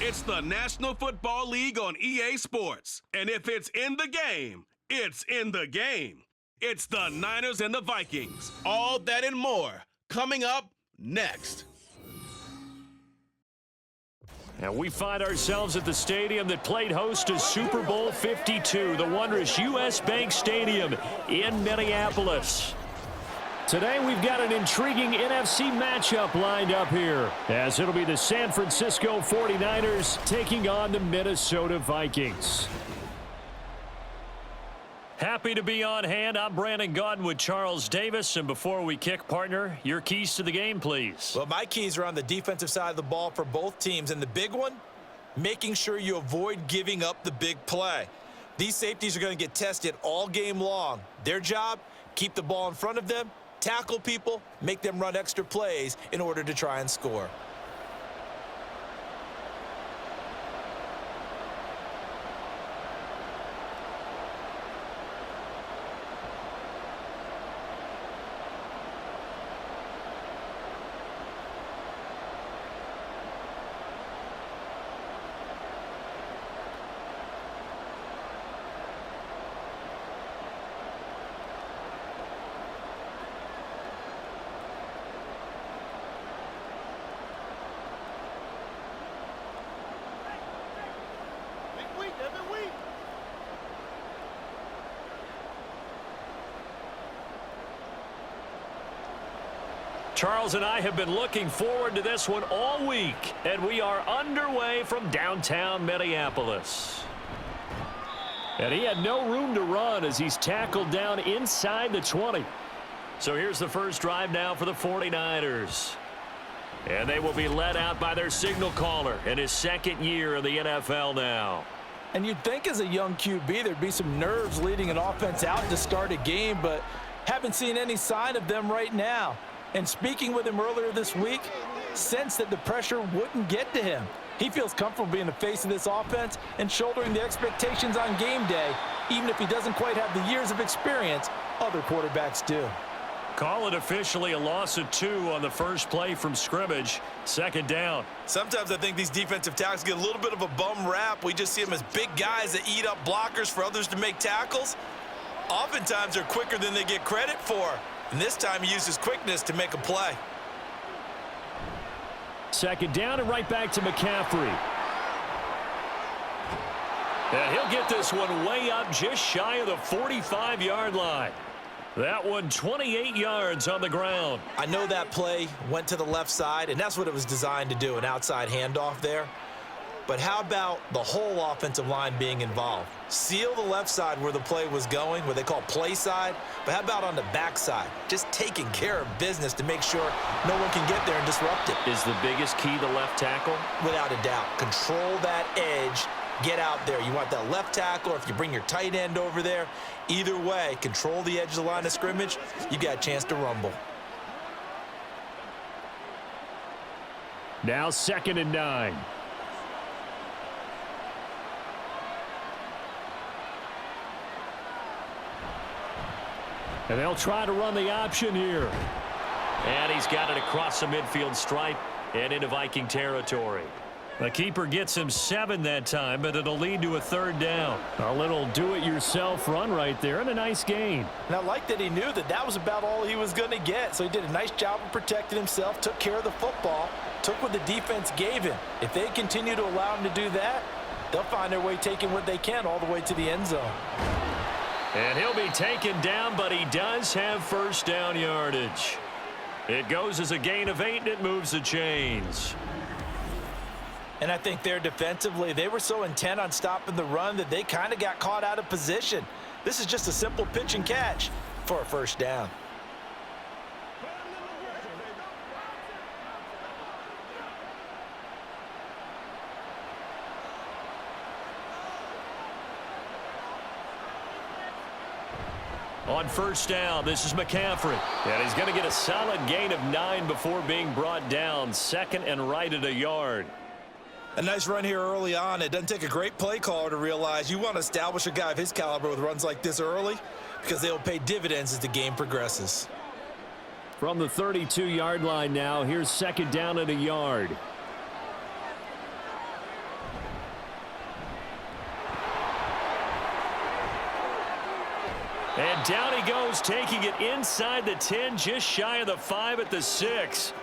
It's the National Football League on EA Sports. And if it's in the game, it's in the game. It's the Niners and the Vikings. All that and more coming up next. And we find ourselves at the stadium that played host to Super Bowl 52, the wondrous U.S. Bank Stadium in Minneapolis. Today we've got an intriguing NFC matchup lined up here, as it'll be the San Francisco 49ers taking on the Minnesota Vikings. Happy to be on hand. I'm Brandon Gaudin with Charles Davis. And before we kick, partner, your keys to the game, please. Well, my keys are on the defensive side of the ball for both teams. And the big one, making sure you avoid giving up the big play. These safeties are going to get tested all game long. Their job, keep the ball in front of them, tackle people, make them run extra plays in order to try and score. Charles and I have been looking forward to this one all week, and we are underway from downtown Minneapolis. And he had no room to run as he's tackled down inside the 20. So here's the first drive now for the 49ers. And they will be led out by their signal caller in his second year in the NFL now. And you'd think as a young QB there'd be some nerves leading an offense out to start a game, but haven't seen any sign of them right now. And speaking with him earlier this week, sensed that the pressure wouldn't get to him. He feels comfortable being the face of this offense and shouldering the expectations on game day, even if he doesn't quite have the years of experience other quarterbacks do. Call it officially a loss of 2 on the first play from scrimmage. Second down. Sometimes I think these defensive tackles get a little bit of a bum rap. We just see them as big guys that eat up blockers for others to make tackles. Oftentimes they're quicker than they get credit for. And this time he used his quickness to make a play. Second down and right back to McCaffrey. And he'll get this one way up just shy of the 45-yard line. That one 28 yards on the ground. I know that play went to the left side, and that's what it was designed to do, an outside handoff there. But how about the whole offensive line being involved? Seal the left side where the play was going, what they call play side. But how about on the back side? Just taking care of business to make sure no one can get there and disrupt it. Is the biggest key the left tackle? Without a doubt. Control that edge. Get out there. You want that left tackle, or if you bring your tight end over there, either way, control the edge of the line of scrimmage. You got a chance to rumble. Now 2nd and 9. And they'll try to run the option here. And he's got it across the midfield stripe and into Viking territory. The keeper gets him 7 that time, but it'll lead to a 3rd down. A little do-it-yourself run right there and a nice gain. And I like that he knew that that was about all he was going to get. So he did a nice job of protecting himself, took care of the football, took what the defense gave him. If they continue to allow him to do that, they'll find their way taking what they can all the way to the end zone. And he'll be taken down, but he does have first down yardage. It goes as a gain of 8, and it moves the chains. And I think there defensively, they were so intent on stopping the run that they kind of got caught out of position. This is just a simple pitch and catch for a first down. On first down, this is McCaffrey. And he's going to get a solid gain of 9 before being brought down. 2nd and right at a yard. A nice run here early on. It doesn't take a great play caller to realize you want to establish a guy of his caliber with runs like this early, because they'll pay dividends as the game progresses. From the 32-yard line now, here's 2nd down and a yard. down he goes, taking it inside the 10, just shy of the 5 at the 6.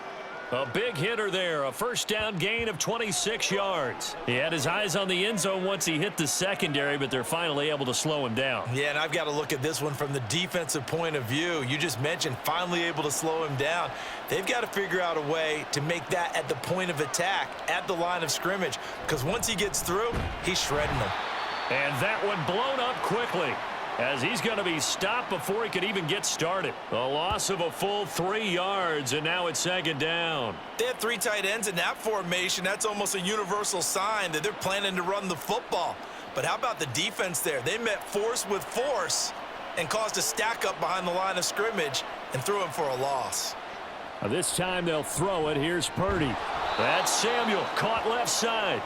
A big hitter there, a first down gain of 26 yards. He had his eyes on the end zone once he hit the secondary, but they're finally able to slow him down. Yeah, and I've got to look at this one from the defensive point of view. You just mentioned finally able to slow him down. They've got to figure out a way to make that at the point of attack, at the line of scrimmage, because once he gets through, he's shredding them. And that one blown up quickly, as he's going to be stopped before he could even get started. A loss of a full 3 yards, and now it's second down. They have 3 tight ends in that formation. That's almost a universal sign that they're planning to run the football. But how about the defense there? They met force with force and caused a stack up behind the line of scrimmage and threw him for a loss. Now this time they'll throw it. Here's Purdy. That's Samuel, caught left side.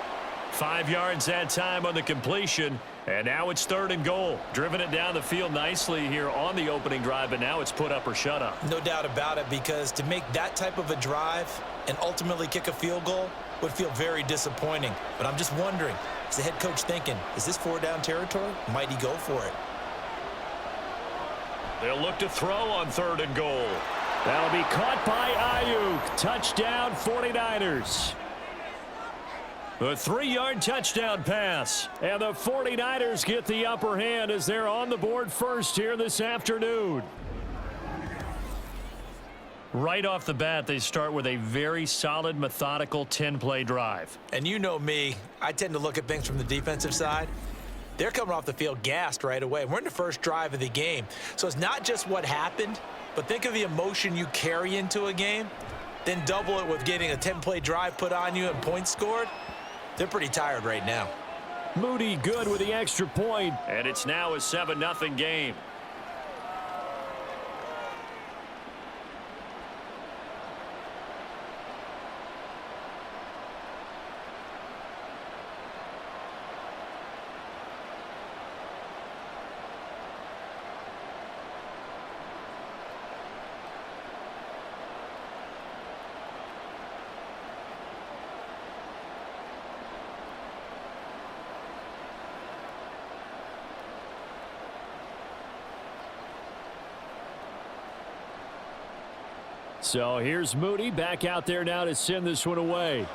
5 yards that time on the completion. And now it's 3rd and goal. Driven it down the field nicely here on the opening drive, but now it's put up or shut up. No doubt about it, because to make that type of a drive and ultimately kick a field goal would feel very disappointing. But I'm just wondering, is the head coach thinking, is this 4-down territory? Might he go for it? They'll look to throw on 3rd and goal. That'll be caught by Ayuk. Touchdown 49ers. A 3-yard touchdown pass. And the 49ers get the upper hand as they're on the board first here this afternoon. Right off the bat, they start with a very solid, methodical 10-play drive. And you know me, I tend to look at things from the defensive side. They're coming off the field gassed right away. We're in the first drive of the game. So it's not just what happened, but think of the emotion you carry into a game. Then double it with getting a 10-play drive put on you and points scored. They're pretty tired right now. Moody good with the extra point, and it's now a 7-0 game. So here's Moody back out there now to send this one away.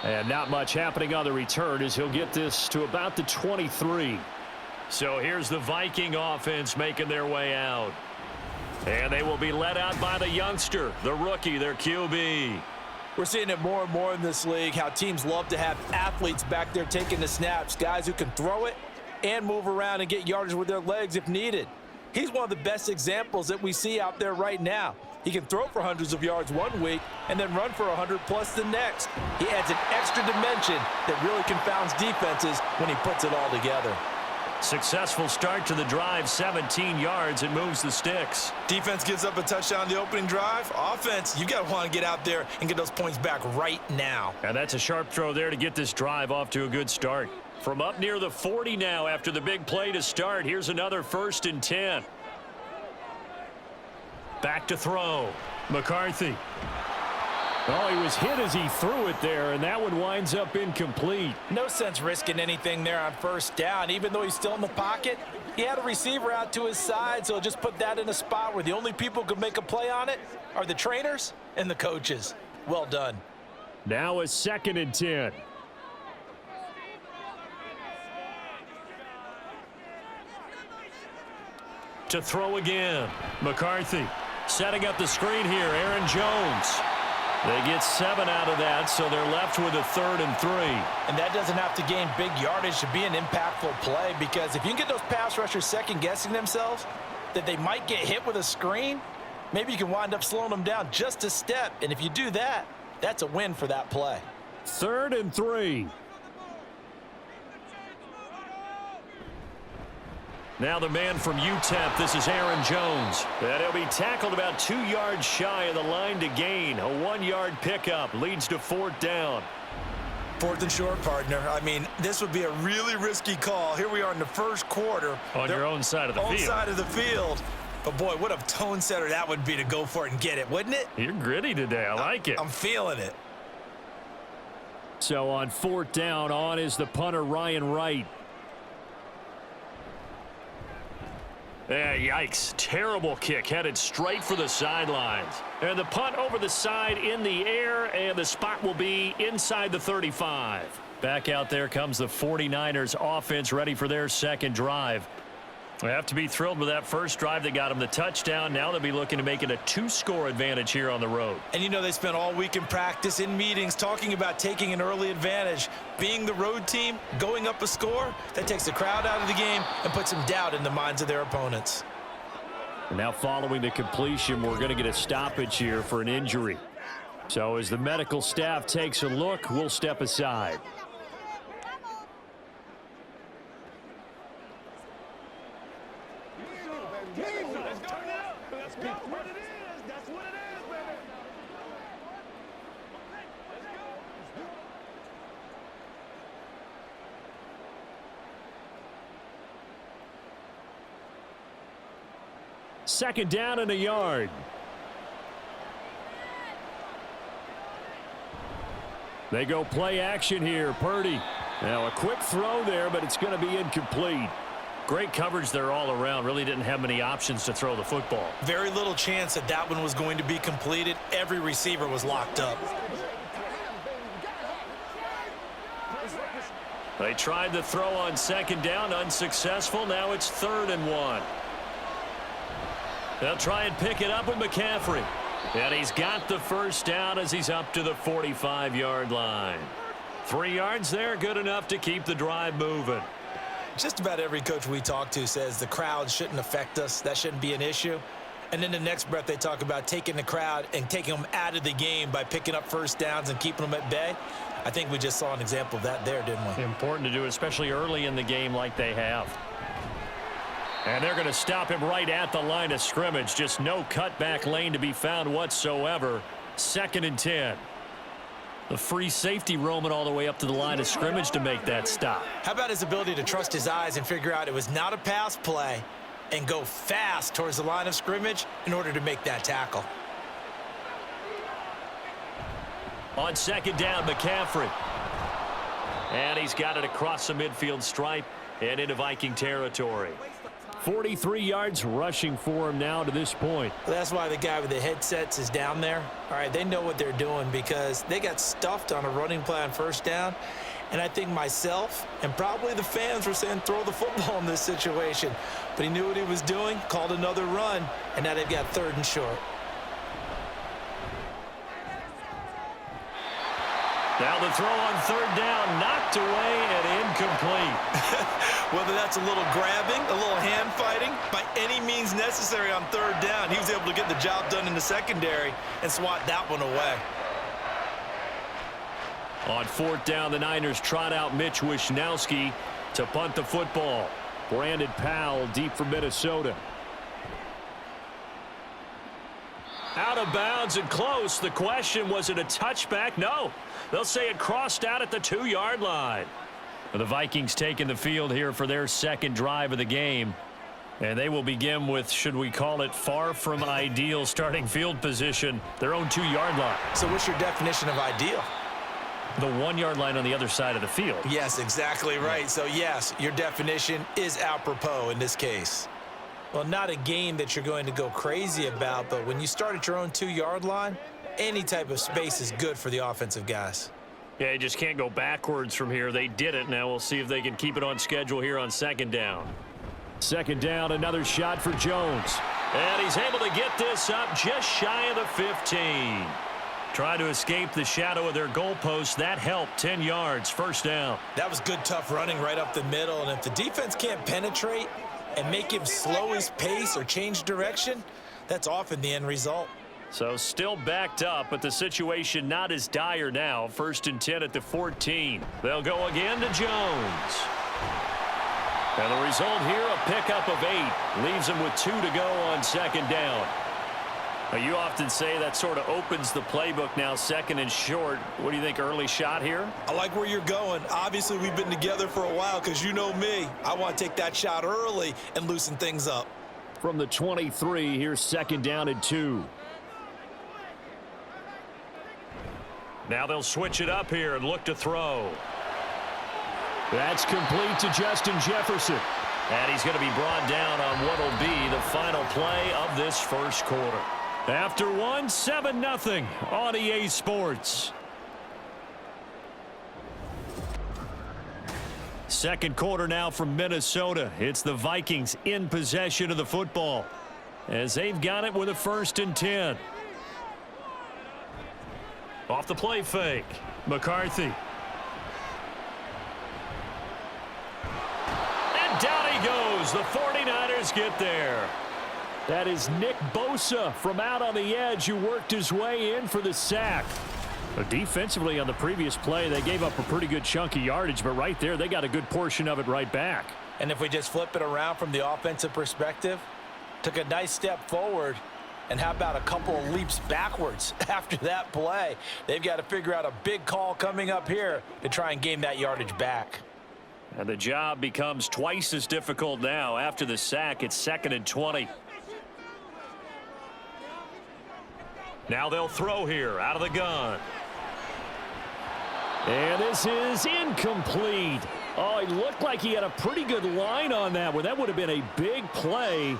And not much happening on the return as he'll get this to about the 23. So here's the Viking offense making their way out. And they will be led out by the youngster, the rookie, their QB. We're seeing it more and more in this league, how teams love to have athletes back there taking the snaps, guys who can throw it and move around and get yardage with their legs if needed. He's one of the best examples that we see out there right now. He can throw for hundreds of yards one week and then run for 100+ the next. He adds an extra dimension that really confounds defenses when he puts it all together. Successful start to the drive, 17 yards, and moves the sticks. Defense gives up a touchdown the opening drive. Offense, you got to want to get out there and get those points back right now. And that's a sharp throw there to get this drive off to a good start. From up near the 40 now after the big play to start, here's another 1st and 10. Back to throw. McCarthy. Oh, he was hit as he threw it there, and that one winds up incomplete. No sense risking anything there on 1st down. Even though he's still in the pocket, he had a receiver out to his side, so just put that in a spot where the only people who can make a play on it are the trainers and the coaches. Well done. Now a 2nd and 10. To throw again. McCarthy setting up the screen here. Aaron Jones. They get 7 out of that, so they're left with a 3rd and 3. And that doesn't have to gain big yardage to be an impactful play, because if you can get those pass rushers second-guessing themselves that they might get hit with a screen, maybe you can wind up slowing them down just a step. And if you do that, that's a win for that play. 3rd and 3. Now the man from UTEP, this is Aaron Jones. And he'll be tackled about 2 yards shy of the line to gain. A 1-yard pickup leads to 4th down. 4th and short, partner. I mean, this would be a really risky call. Here we are in the first quarter. On your own side of the field. Own side of the field. But, boy, what a tone setter that would be to go for it and get it, wouldn't it? You're gritty today. I like it. I'm feeling it. So on 4th down, on is the punter, Ryan Wright. Yeah, yikes. Terrible kick headed straight for the sidelines. And the punt over the side in the air, and the spot will be inside the 35. Back out there comes the 49ers offense, ready for their second drive. We have to be thrilled with that first drive that got them the touchdown. Now they'll be looking to make it a 2-score advantage here on the road. And you know they spent all week in practice, in meetings, talking about taking an early advantage. Being the road team, going up a score, that takes the crowd out of the game and puts some doubt in the minds of their opponents. And now following the completion, we're going to get a stoppage here for an injury. So as the medical staff takes a look, we'll step aside. Second down and a yard. They go play action here. Purdy. Now a quick throw there, but it's going to be incomplete. Great coverage there all around. Really didn't have many options to throw the football. Very little chance that that one was going to be completed. Every receiver was locked up. They tried the throw on second down, unsuccessful. Now it's 3rd and 1. They'll try and pick it up with McCaffrey. And he's got the first down as he's up to the 45-yard line. 3 yards there, good enough to keep the drive moving. Just about every coach we talk to says the crowd shouldn't affect us. That shouldn't be an issue. And then the next breath they talk about taking the crowd and taking them out of the game by picking up first downs and keeping them at bay. I think we just saw an example of that there, didn't we? Important to do, especially early in the game like they have. And they're going to stop him right at the line of scrimmage. Just no cutback lane to be found whatsoever. 2nd and 10. The free safety roaming all the way up to the line of scrimmage to make that stop. How about his ability to trust his eyes and figure out it was not a pass play and go fast towards the line of scrimmage in order to make that tackle? On second down, McCaffrey. And he's got it across the midfield stripe and into Viking territory. 43 yards rushing for him now to this point. That's why the guy with the headsets is down there. All right, they know what they're doing because they got stuffed on a running play on first down. And I think myself and probably the fans were saying throw the football in this situation. But he knew what he was doing, called another run, and now they've got 3rd and short. Now the throw on 3rd down, knocked away and incomplete. Whether that's a little grabbing, a little hand fighting, by any means necessary on 3rd down, he was able to get the job done in the secondary and swat that one away. On 4th down, the Niners trot out Mitch Wishnowski to punt the football. Brandon Powell deep for Minnesota. Out of bounds and close. The question, was it a touchback? No. They'll say it crossed out at the 2-yard line. The Vikings taking the field here for their second drive of the game. And they will begin with, should we call it, far from ideal starting field position, their own 2-yard line. So what's your definition of ideal? The 1-yard line on the other side of the field. Yes, exactly right. So, yes, your definition is apropos in this case. Well, not a game that you're going to go crazy about, but when you start at your own 2-yard line, any type of space is good for the offensive guys. Yeah, you just can't go backwards from here. They did it. Now we'll see if they can keep it on schedule here on second down. Second down, another shot for Jones. And he's able to get this up just shy of the 15. Trying to escape the shadow of their goalpost. That helped. 10 yards, first down. That was good, tough running right up the middle. And if the defense can't penetrate and make him slow his pace or change direction, that's often the end result. So still backed up, but the situation not as dire now. 1st and 10 at the 14. They'll go again to Jones. And the result here, a pickup of 8. Leaves them with 2 to go on second down. Now, you often say that sort of opens the playbook now, 2nd and short. What do you think, early shot here? I like where you're going. Obviously, we've been together for a while because you know me. I want to take that shot early and loosen things up. From the 23, here's 2nd down and 2. Now they'll switch it up here and look to throw. That's complete to Justin Jefferson. And he's going to be brought down on what will be the final play of this first quarter. After one, 7-0 on EA Sports. Second quarter now from Minnesota. It's the Vikings in possession of the football as they've got it with a 1st and 10. Off the play fake. McCarthy. And down he goes. The 49ers get there. That is Nick Bosa from out on the edge who worked his way in for the sack. But defensively on the previous play, they gave up a pretty good chunk of yardage, but right there, they got a good portion of it right back. And if we just flip it around from the offensive perspective, took a nice step forward, and how about a couple of leaps backwards after that play? They've got to figure out a big call coming up here to try and gain that yardage back. And the job becomes twice as difficult now. After the sack, it's 2nd and 20. Now they'll throw here out of the gun. And this is incomplete. Oh, it looked like he had a pretty good line on that one. That would have been a big play,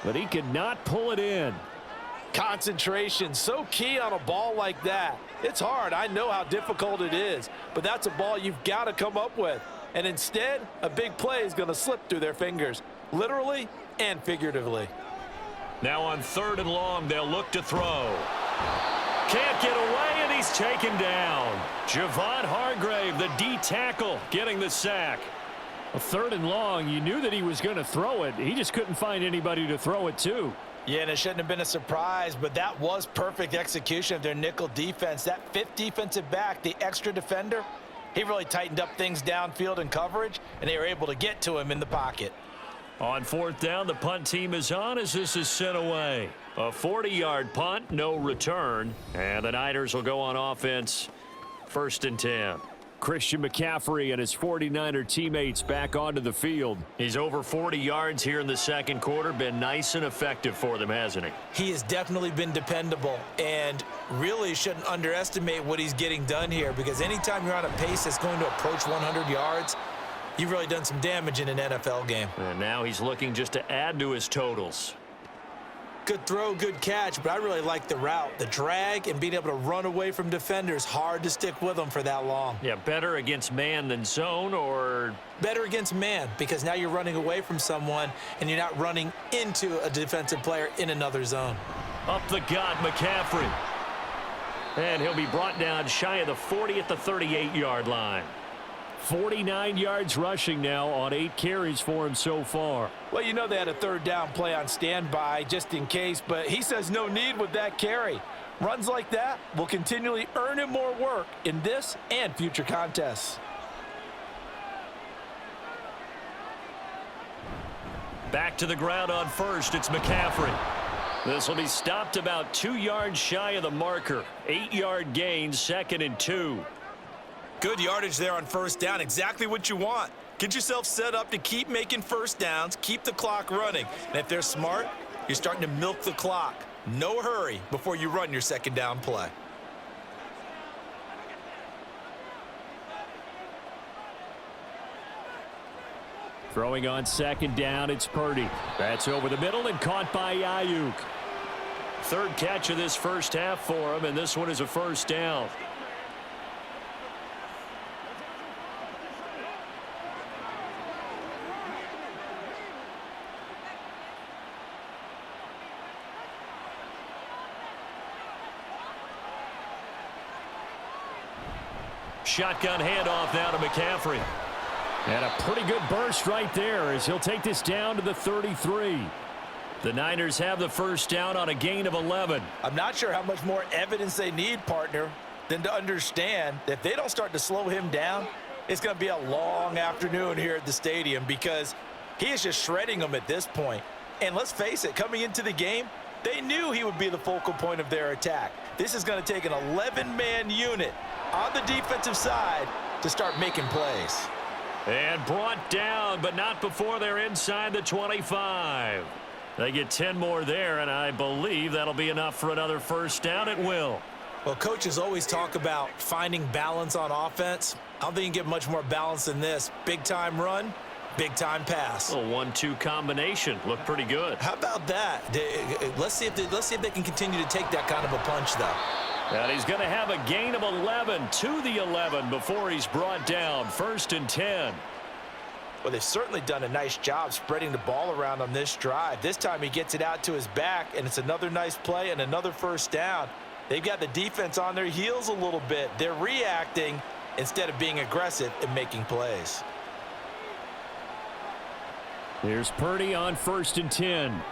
but he could not pull it in. Concentration, so key on a ball like that. It's hard. I know how difficult it is, but that's a ball you've got to come up with. And instead, a big play is going to slip through their fingers, literally and figuratively. Now on 3rd and long, they'll look to throw. Can't get away, and he's taken down. Javon Hargrave, the D tackle, getting the sack. A 3rd and long, you knew that he was going to throw it. He just couldn't find anybody to throw it to. Yeah, and it shouldn't have been a surprise, but that was perfect execution of their nickel defense. That 5th defensive back, the extra defender, he really tightened up things downfield in coverage, and they were able to get to him in the pocket. On 4th down, the punt team is on as this is sent away. A 40-yard punt, no return, and the Niners will go on offense, 1st and 10. Christian McCaffrey and his 49er teammates back onto the field. He's over 40 yards here in the second quarter. Been nice and effective for them, hasn't he? He has definitely been dependable, and really shouldn't underestimate what he's getting done here, because anytime you're on a pace that's going to approach 100 yards, you've really done some damage in an NFL game. And now he's looking just to add to his totals. Good throw, good catch, but I really like the route. The drag and being able to run away from defenders, hard to stick with them for that long. Yeah, better against man than zone, or? Better against man, because now you're running away from someone and you're not running into a defensive player in another zone. Up the gut, McCaffrey. And he'll be brought down shy of the 40 at the 38-yard line. 49 yards rushing now on 8 carries for him so far. Well, you know they had a 3rd down play on standby just in case, but he says no need with that carry. Runs like that will continually earn him more work in this and future contests. Back to the ground on 1st, it's McCaffrey. This will be stopped about 2 yards shy of the marker. 8-yard gain, 2nd and 2. Good yardage there on 1st down, exactly what you want. Get yourself set up to keep making 1st downs, keep the clock running. And if they're smart, you're starting to milk the clock. No hurry before you run your 2nd down play. Throwing on 2nd down, it's Purdy. That's over the middle and caught by Ayuk. 3rd catch of this first half for him, and this one is a 1st down. Shotgun handoff now to McCaffrey. And a pretty good burst right there as he'll take this down to the 33. The Niners have the 1st down on a gain of 11. I'm not sure how much more evidence they need, partner, than to understand that if they don't start to slow him down, it's going to be a long afternoon here at the stadium, because he is just shredding them at this point. And let's face it, coming into the game, they knew he would be the focal point of their attack. This is going to take an 11-man unit on the defensive side to start making plays. And brought down, but not before they're inside the 25. They get 10 more there, and I believe that'll be enough for another 1st down. It will. Well, coaches always talk about finding balance on offense. I don't think you can get much more balance than this. Big-time run, big-time pass. A 1-2 combination. Looked pretty good. How about that? Let's see if they can continue to take that kind of a punch, though. And he's going to have a gain of 11 to the 11 before he's brought down. 1st and 10. Well, they've certainly done a nice job spreading the ball around on this drive. This time he gets it out to his back, and it's another nice play and another 1st down. They've got the defense on their heels a little bit. They're reacting instead of being aggressive and making plays. Here's Purdy on 1st and 10.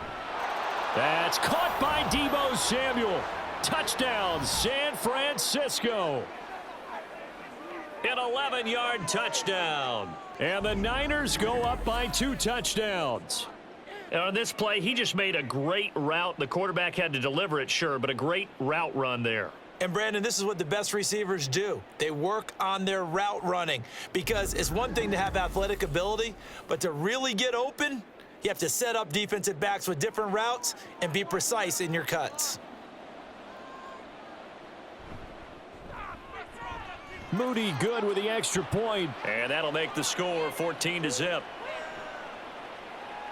That's caught by Deebo Samuel. Touchdown, San Francisco. An 11-yard touchdown. And the Niners go up by 2 touchdowns. And on this play, he just made a great route. The quarterback had to deliver it, sure, but a great route run there. And, Brandon, this is what the best receivers do. They work on their route running because it's one thing to have athletic ability, but to really get open, you have to set up defensive backs with different routes and be precise in your cuts. Moody good with the extra point, and that'll make the score 14-0.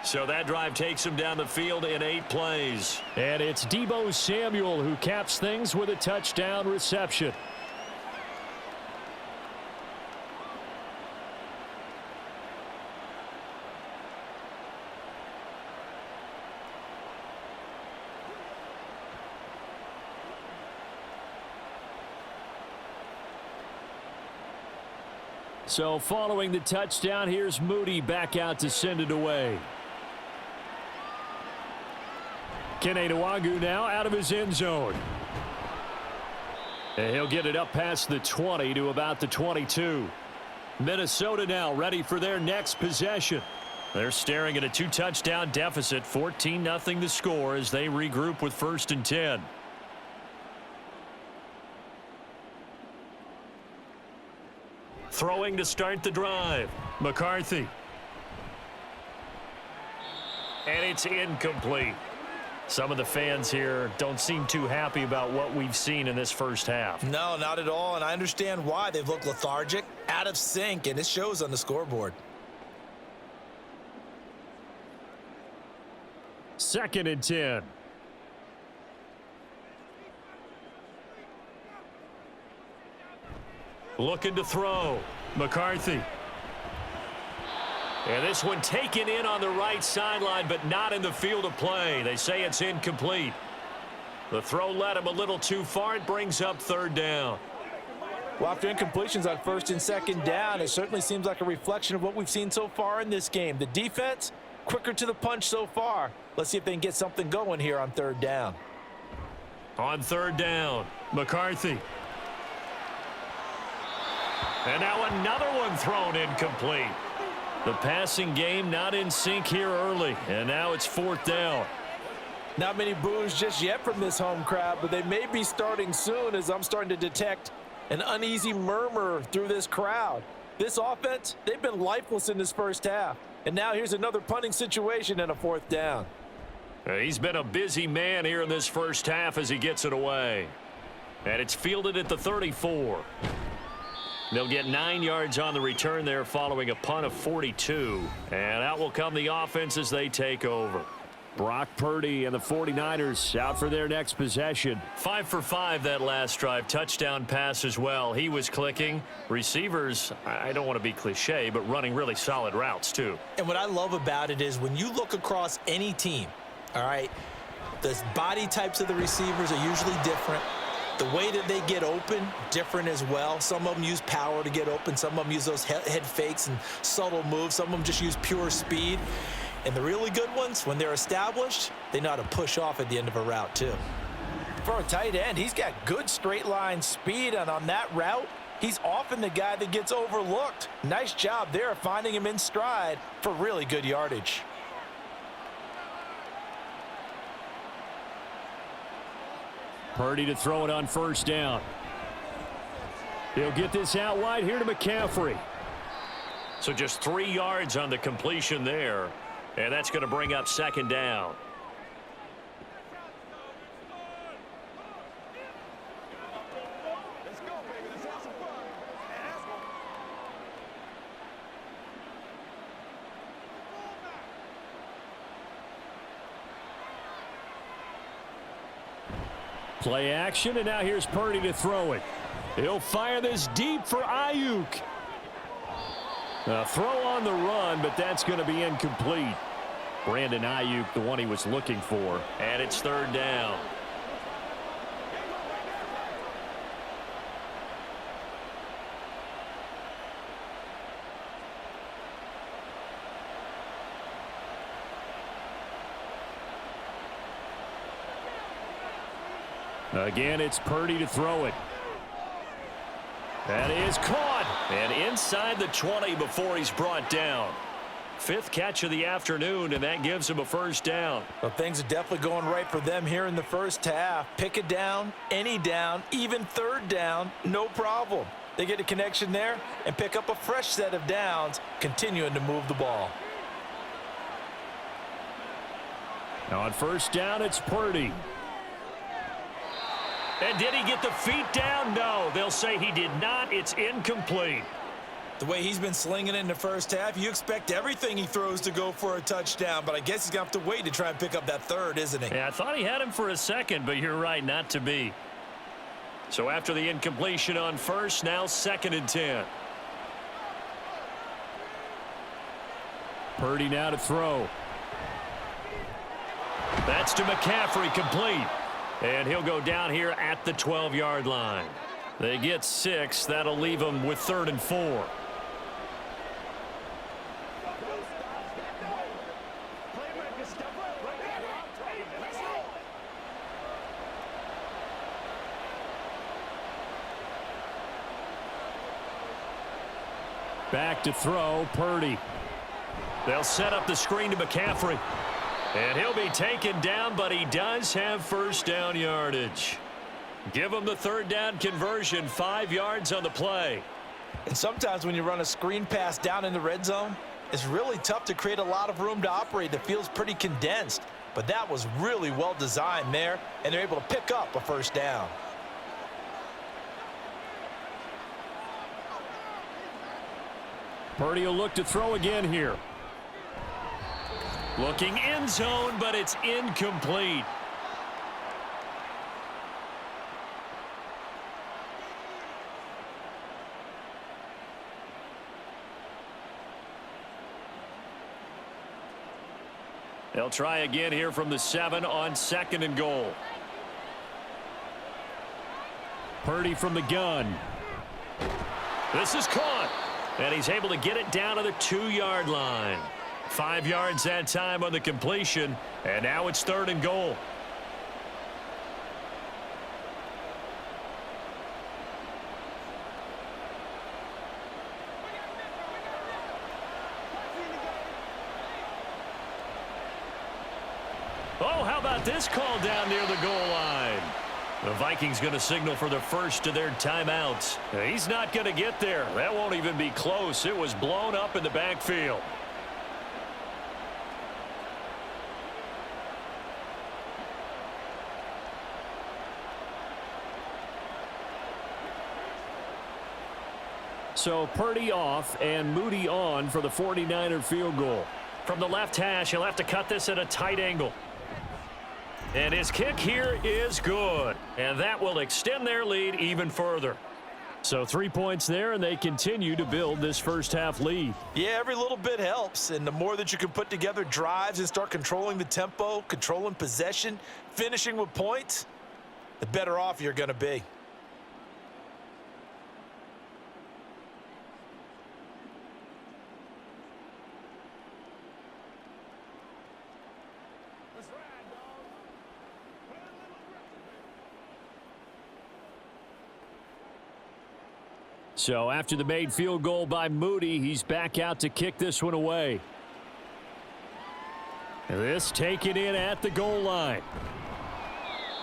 So that drive takes him down the field in 8 plays. And it's Deebo Samuel who caps things with a touchdown reception. So following the touchdown, here's Moody back out to send it away. Kene Nwangwu now out of his end zone. And he'll get it up past the 20 to about the 22. Minnesota now ready for their next possession. They're staring at a 2-touchdown deficit, 14-0 the score as they regroup with 1st and 10. Throwing to start the drive. McCarthy. And it's incomplete. Some of the fans here don't seem too happy about what we've seen in this first half. No, not at all, and I understand why. They've looked lethargic, out of sync, and it shows on the scoreboard. 2nd and 10. Looking to throw. McCarthy. And this one taken in on the right sideline, but not in the field of play. They say it's incomplete. The throw led him a little too far. It brings up 3rd down. Well, after incompletions on 1st and 2nd down, it certainly seems like a reflection of what we've seen so far in this game. The defense, quicker to the punch so far. Let's see if they can get something going here on 3rd down. On 3rd down, McCarthy. And now another one thrown incomplete. The passing game not in sync here early, and now it's 4th down. Not many boos just yet from this home crowd, but they may be starting soon as I'm starting to detect an uneasy murmur through this crowd. This offense, they've been lifeless in this first half. And now here's another punting situation and a 4th down. He's been a busy man here in this first half as he gets it away. And it's fielded at the 34. They'll get 9 yards on the return there following a punt of 42. And out will come the offense as they take over. Brock Purdy and the 49ers out for their next possession. 5 for 5 that last drive. Touchdown pass as well. He was clicking. Receivers, I don't want to be cliche, but running really solid routes too. And what I love about it is when you look across any team, all right, the body types of the receivers are usually different. The way that they get open, different as well. Some of them use power to get open. Some of them use those head fakes and subtle moves. Some of them just use pure speed. And the really good ones, when they're established, they know how to push off at the end of a route too. For a tight end, he's got good straight line speed, and on that route, he's often the guy that gets overlooked. Nice job there finding him in stride for really good yardage. Purdy to throw it on 1st down. He'll get this out wide here to McCaffrey. So just 3 yards on the completion there. And that's going to bring up 2nd down. Play action, and now here's Purdy to throw it. He'll fire this deep for Ayuk. A throw on the run, but that's going to be incomplete. Brandon Ayuk, the one he was looking for. And it's third down. Again, it's Purdy to throw it. That is caught. And inside the 20 before he's brought down. Fifth catch of the afternoon, and that gives him a first down. Well, things are definitely going right for them here in the first half. Pick it down, any down, even third down, no problem. They get a connection there and pick up a fresh set of downs, continuing to move the ball. Now on first down, it's Purdy. And did he get the feet down? No, they'll say he did not. It's incomplete. The way he's been slinging it in the first half, you expect everything he throws to go for a touchdown, but I guess he's going to have to wait to try and pick up that third, isn't he? Yeah, I thought he had him for a second, but you're right, not to be. So after the incompletion on first, now 2nd and 10. Purdy now to throw. That's to Mcaffrey, complete. And he'll go down here at the 12-yard line. They get 6. That'll leave them with 3rd and 4. Back to throw, Purdy. They'll set up the screen to Mcaffrey. And he'll be taken down, but he does have first down yardage. Give him the 3rd down conversion, 5 yards on the play. And sometimes when you run a screen pass down in the red zone, it's really tough to create a lot of room to operate. It feels pretty condensed. But that was really well designed there, and they're able to pick up a first down. Purdy will look to throw again here. Looking end zone, but it's incomplete. They'll try again here from the 7 on 2nd and goal. Purdy from the gun. This is caught. And he's able to get it down to the 2-yard line. 5 yards that time on the completion. And now it's 3rd and goal. Oh, how about this call down near the goal line? The Vikings going to signal for the first of their timeouts. He's not going to get there. That won't even be close. It was blown up in the backfield. So Purdy off and Moody on for the 49er field goal. From the left hash, he'll have to cut this at a tight angle. And his kick here is good. And that will extend their lead even further. So 3 points there, and they continue to build this first half lead. Yeah, every little bit helps. And the more that you can put together drives and start controlling the tempo, controlling possession, finishing with points, the better off you're going to be. So after the made field goal by Moody, he's back out to kick this one away. This taken in at the goal line.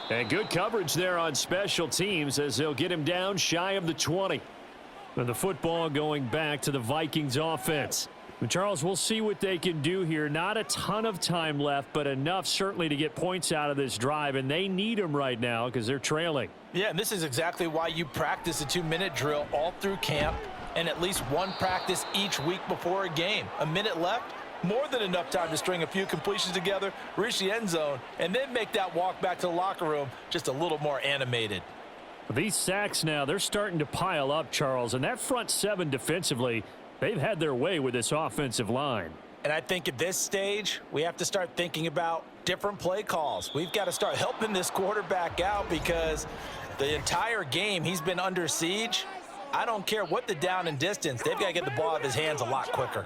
And good coverage there on special teams as they'll get him down shy of the 20. And the football going back to the Vikings offense. And Charles, we'll see what they can do here. Not a ton of time left, but enough certainly to get points out of this drive. And they need them right now because they're trailing. Yeah, and this is exactly why you practice a 2-minute drill all through camp and at least one practice each week before a game. A minute left, more than enough time to string a few completions together, reach the end zone, and then make that walk back to the locker room just a little more animated. These sacks now, they're starting to pile up, Charles, and that front seven defensively, they've had their way with this offensive line. And I think at this stage, we have to start thinking about different play calls. We've got to start helping this quarterback out because the entire game he's been under siege. I don't care what the down and distance. They've got to get the ball out of his hands a lot quicker.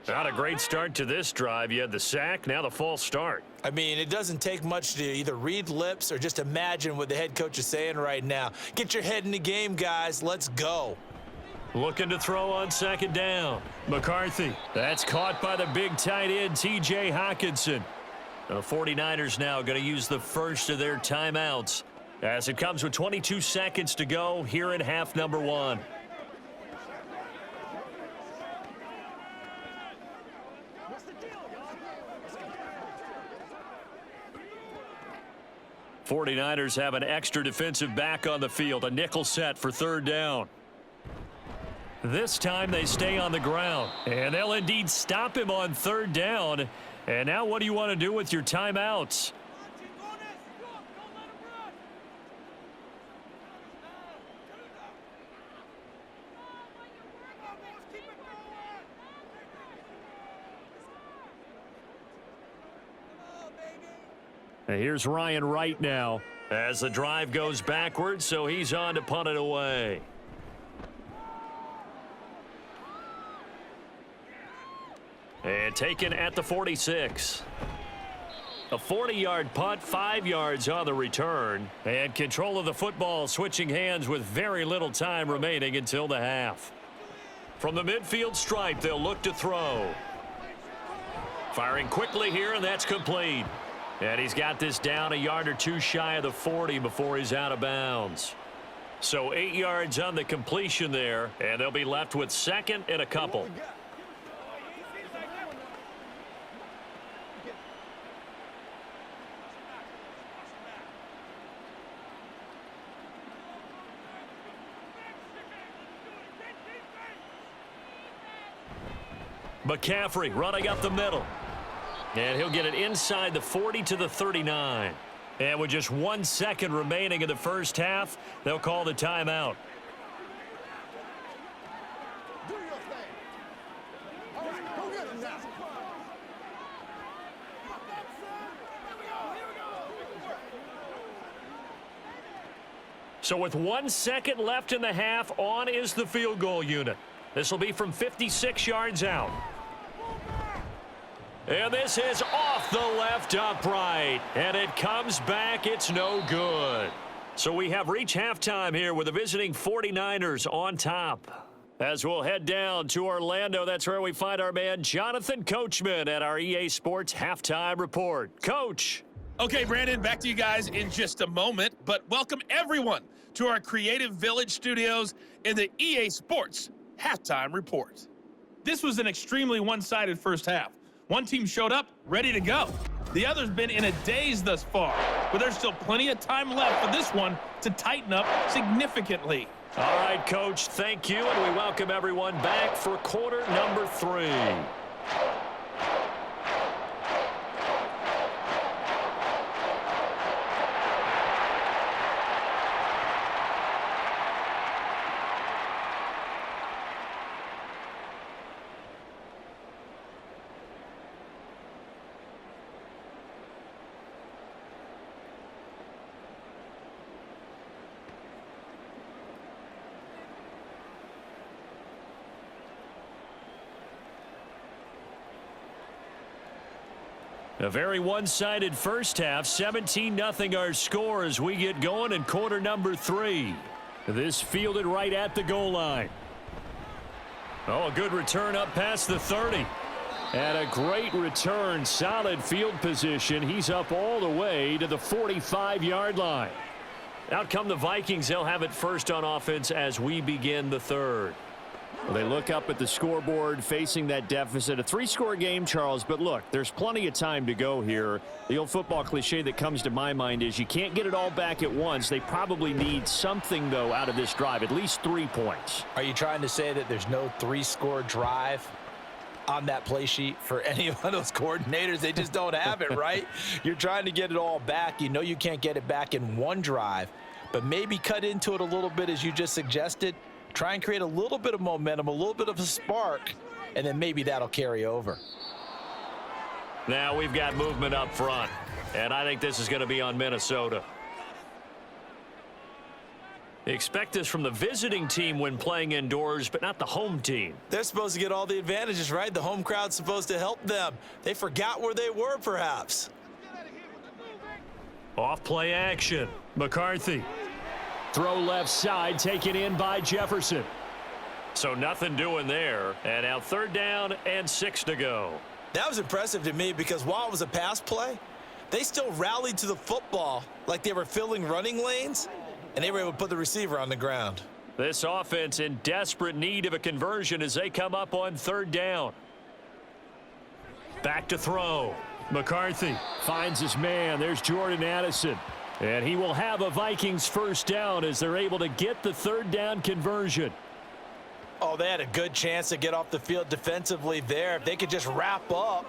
Not a great start to this drive. You had the sack, now the false start. I mean, it doesn't take much to either read lips or just imagine what the head coach is saying right now. Get your head in the game, guys. Let's go. Looking to throw on second down. McCarthy. That's caught by the big tight end, T.J. Hockenson. The 49ers now going to use the first of their timeouts as it comes with 22 seconds to go here in half number one. '49ers have an extra defensive back on the field, a nickel set for third down. This time they stay on the ground, and they'll indeed stop him on third down. And now what do you want to do with your timeouts? And here's Ryan Wright now as the drive goes backwards, so he's on to punt it away. And taken at the 46. A 40-yard punt, 5 yards on the return. And control of the football switching hands with very little time remaining until the half. From the midfield stripe, they'll look to throw. Firing quickly here, and that's complete. And he's got this down a yard or two shy of the 40 before he's out of bounds. So 8 yards on the completion there, and they'll be left with second and a couple. McCaffrey running up the middle. And he'll get it inside the 40 to the 39. And with just 1 second remaining in the first half, they'll call the timeout. So with 1 second left in the half, on is the field goal unit. This will be from 56 yards out. And this is off the left upright. And it comes back. It's no good. So we have reached halftime here with the visiting 49ers on top. As we'll head down to Orlando, that's where we find our man Jonathan Coachman at our EA Sports Halftime Report. Coach. Okay, Brandon, back to you guys in just a moment. But welcome everyone to our Creative Village studios in the EA Sports Halftime Report. This was an extremely one-sided first half. One team showed up, ready to go. The other's been in a daze thus far, but there's still plenty of time left for this one to tighten up significantly. All right, Coach, thank you, and we welcome everyone back for quarter number 3. A very one-sided first half, 17-0 our score as we get going in quarter number 3. This fielded right at the goal line. Oh, a good return up past the 30. And a great return, solid field position. He's up all the way to the 45-yard line. Out come the Vikings. They'll have it first on offense as we begin the third. Well, they look up at the scoreboard facing that deficit. A 3-score game, Charles, but look, there's plenty of time to go here. The old football cliche that comes to my mind is you can't get it all back at once. They probably need something, though, out of this drive, at least 3 points. Are you trying to say that there's no 3-score drive? on that play sheet for any one of those coordinators. They just don't have it, right? You're trying to get it all back. You know you can't get it back in one drive, but maybe cut into it a little bit as you just suggested. Try and create a little bit of momentum, a little bit of a spark, and then maybe that'll carry over. Now we've got movement up front, and I think this is going to be on Minnesota. Expect this from the visiting team when playing indoors, but not the home team. They're supposed to get all the advantages, right? The home crowd's supposed to help them. They forgot where they were, perhaps. Off play action. McCarthy. Throw left side, taken in by Jefferson. So nothing doing there. And now 3rd down and 6 to go. That was impressive to me because while it was a pass play, they still rallied to the football like they were filling running lanes, and they were able to put the receiver on the ground. This offense in desperate need of a conversion as they come up on 3rd down. Back to throw. McCarthy finds his man. There's Jordan Addison. And he will have a Vikings 1st down as they're able to get the 3rd down conversion. Oh, they had a good chance to get off the field defensively there. If they could just wrap up,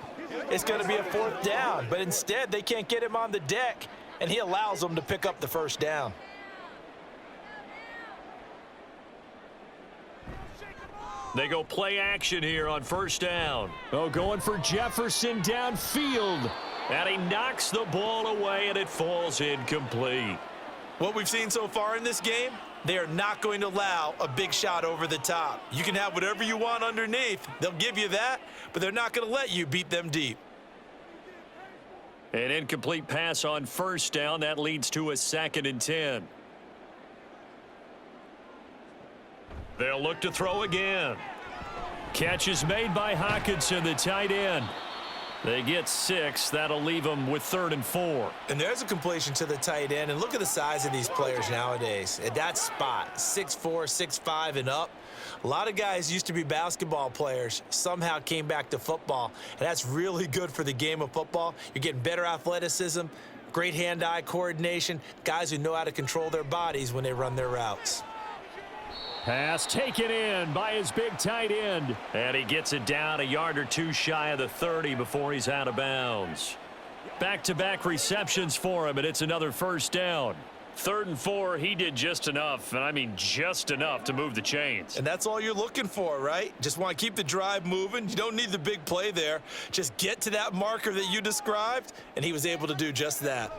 it's going to be a 4th down. But instead, they can't get him on the deck, and he allows them to pick up the 1st down. They go play action here on 1st down. Oh, going for Jefferson downfield. And he knocks the ball away, and it falls incomplete. What we've seen so far in this game, they are not going to allow a big shot over the top. You can have whatever you want underneath. They'll give you that, but they're not going to let you beat them deep. An incomplete pass on 1st down. That leads to a 2nd and 10. They'll look to throw again. Catch is made by Hockenson, the tight end. They get 6. That'll leave them with 3rd and 4. And there's a completion to the tight end. And look at the size of these players nowadays. At that spot, 6'4", 6'5", and up. A lot of guys used to be basketball players, somehow came back to football. And that's really good for the game of football. You're getting better athleticism, great hand-eye coordination, guys who know how to control their bodies when they run their routes. Pass taken in by his big tight end. And he gets it down a yard or 2 shy of the 30 before he's out of bounds. Back-to-back receptions for him, and it's another 1st down. 3rd and 4, he did just enough, and I mean just enough to move the chains. And that's all you're looking for, right? Just want to keep the drive moving. You don't need the big play there. Just get to that marker that you described, and he was able to do just that.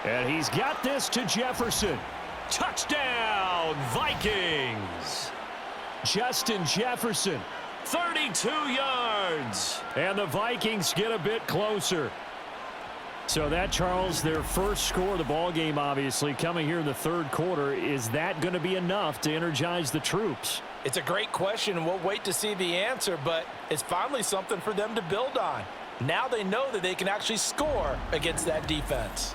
And he's got this to Jefferson. Touchdown, Vikings. Justin Jefferson, 32 yards. And the Vikings get a bit closer. So that, Charles, their first score of the ballgame, obviously, coming here in the 3rd quarter. Is that going to be enough to energize the troops? It's a great question, and we'll wait to see the answer, but it's finally something for them to build on. Now they know that they can actually score against that defense.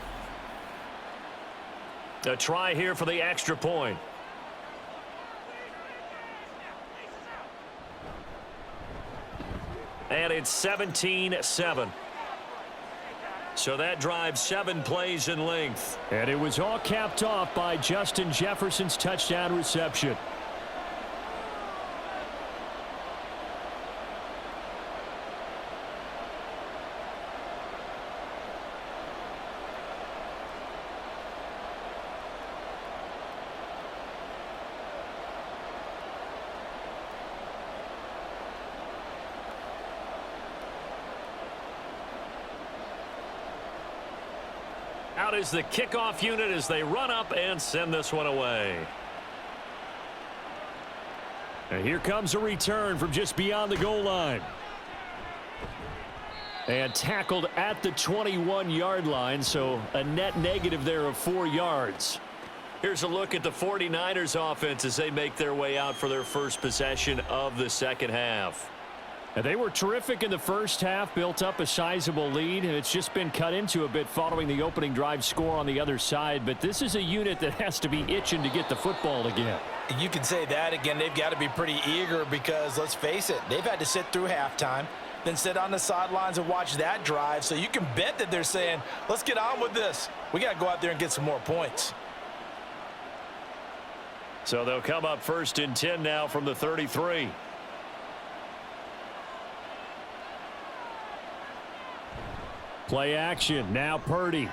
A try here for the extra point. And it's 17-7. So that drives 7 plays in length. And it was all capped off by Justin Jefferson's touchdown reception. Out is the kickoff unit as they run up and send this one away. And here comes a return from just beyond the goal line. And tackled at the 21-yard line, so a net negative there of 4 yards. Here's a look at the 49ers offense as they make their way out for their first possession of the 2nd half. And they were terrific in the first half, built up a sizable lead, and it's just been cut into a bit following the opening drive score on the other side. But this is a unit that has to be itching to get the football again. You can say that again. They've got to be pretty eager because, let's face it, they've had to sit through halftime, then sit on the sidelines and watch that drive. So you can bet that they're saying, let's get on with this. We got to go out there and get some more points. So they'll come up 1st and 10 now from the 33. Play action. Now Purdy.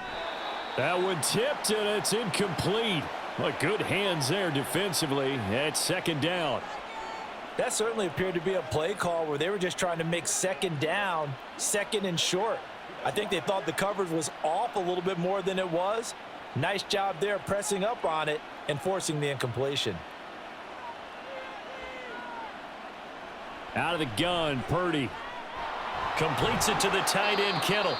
That one tipped, and it's incomplete. But good hands there defensively. It's 2nd down. That certainly appeared to be a play call where they were just trying to make 2nd down, 2nd and short. I think they thought the coverage was off a little bit more than it was. Nice job there pressing up on it and forcing the incompletion. Out of the gun, Purdy. Completes it to the tight end, Kittle.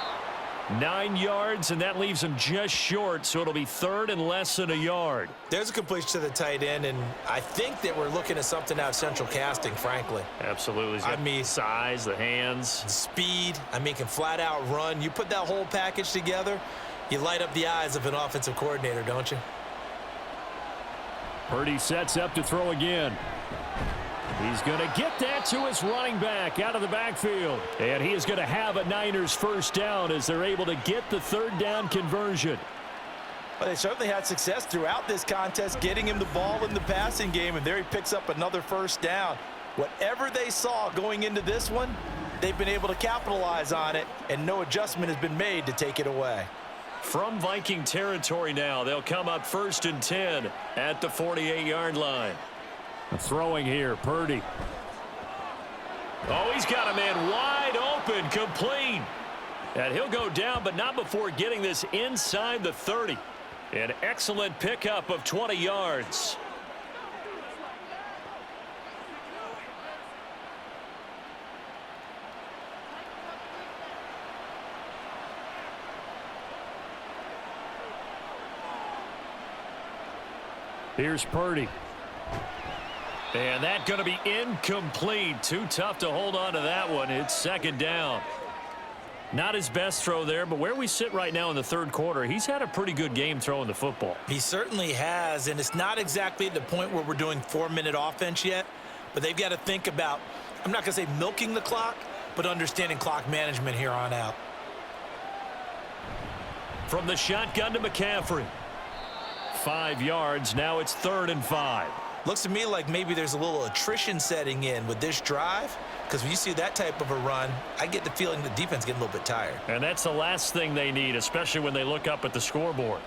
9 yards, and that leaves him just short, so it'll be 3rd and less than a yard. There's a completion to the tight end, and I think that we're looking at something out of central casting, frankly. Absolutely. I mean, size, the hands. Speed, can flat out run. You put that whole package together, you light up the eyes of an offensive coordinator, don't you? Purdy sets up to throw again. He's going to get that to his running back out of the backfield. And he is going to have a Niners 1st down as they're able to get the 3rd down conversion. Well, they certainly had success throughout this contest getting him the ball in the passing game, and there he picks up another 1st down. Whatever they saw going into this one, they've been able to capitalize on it, and no adjustment has been made to take it away. From Viking territory now, they'll come up 1st and 10 at the 48-yard line. Throwing here, Purdy. Oh, he's got a man wide open, complete. And he'll go down, but not before getting this inside the 30. An excellent pickup of 20 yards. Here's Purdy. And that's going to be incomplete. Too tough to hold on to that one. It's 2nd down. Not his best throw there, but where we sit right now in the 3rd quarter, he's had a pretty good game throwing the football. He certainly has, and it's not exactly at the point where we're doing 4-minute offense yet, but they've got to think about, I'm not going to say milking the clock, but understanding clock management here on out. From the shotgun to McCaffrey. 5 yards. Now it's 3rd and 5. Looks to me like maybe there's a little attrition setting in with this drive, because when you see that type of a run, I get the feeling the defense getting a little bit tired. And that's the last thing they need, especially when they look up at the scoreboard.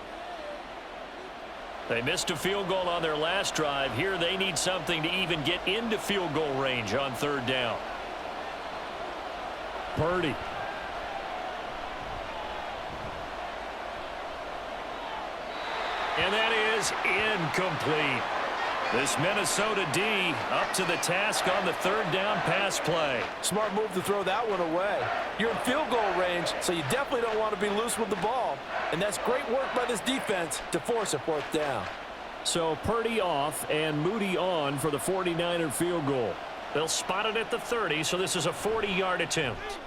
They missed a field goal on their last drive. Here they need something to even get into field goal range on 3rd down. Purdy. And that is incomplete. This Minnesota D up to the task on the 3rd down pass play. Smart move to throw that one away. You're in field goal range, so you definitely don't want to be loose with the ball. And that's great work by this defense to force a 4th down. So Purdy off and Moody on for the 49er field goal. They'll spot it at the 30, so this is a 40-yard attempt.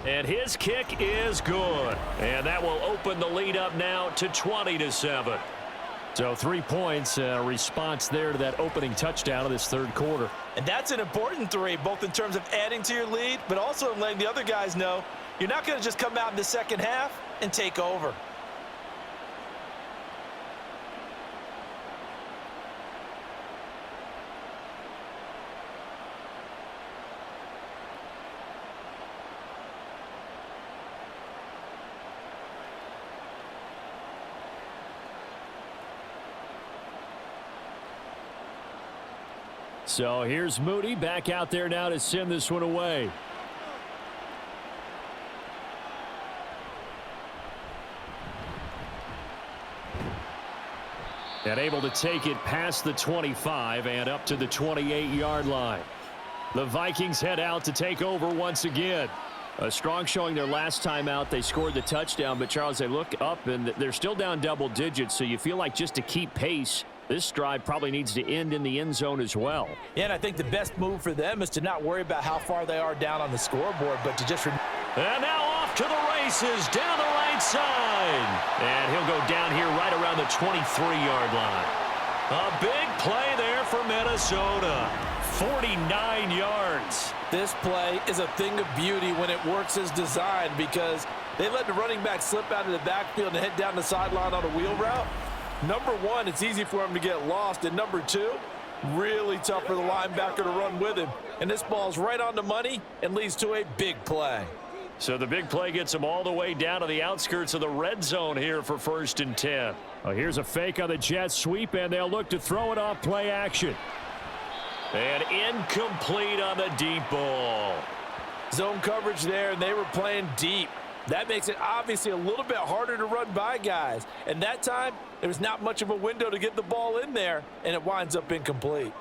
And his kick is good. And that will open the lead up now to 20-7. So 3 points, response there to that opening touchdown of this 3rd quarter. And that's an important 3, both in terms of adding to your lead, but also in letting the other guys know you're not going to just come out in the 2nd half and take over. So here's Moody back out there now to send this one away. And able to take it past the 25 and up to the 28-yard line. The Vikings head out to take over once again. A strong showing their last time out. They scored the touchdown, but Charles, they look up and they're still down double digits, so you feel like just to keep pace, this drive probably needs to end in the end zone as well. Yeah, and I think the best move for them is to not worry about how far they are down on the scoreboard, but to just... And now off to the races down the right side. And he'll go down here right around the 23-yard line. A big play there for Minnesota. 49 yards. This play is a thing of beauty when it works as designed, because they let the running back slip out of the backfield and head down the sideline on a wheel route. Number one, it's easy for him to get lost. And number two, really tough for the linebacker to run with him. And this ball's right on the money and leads to a big play. So the big play gets him all the way down to the outskirts of the red zone here for 1st and 10. Well, here's a fake on the jet sweep, and they'll look to throw it off play action. And incomplete on the deep ball. Zone coverage there, and they were playing deep. That makes it obviously a little bit harder to run by guys. And that time, there was not much of a window to get the ball in there, and it winds up incomplete.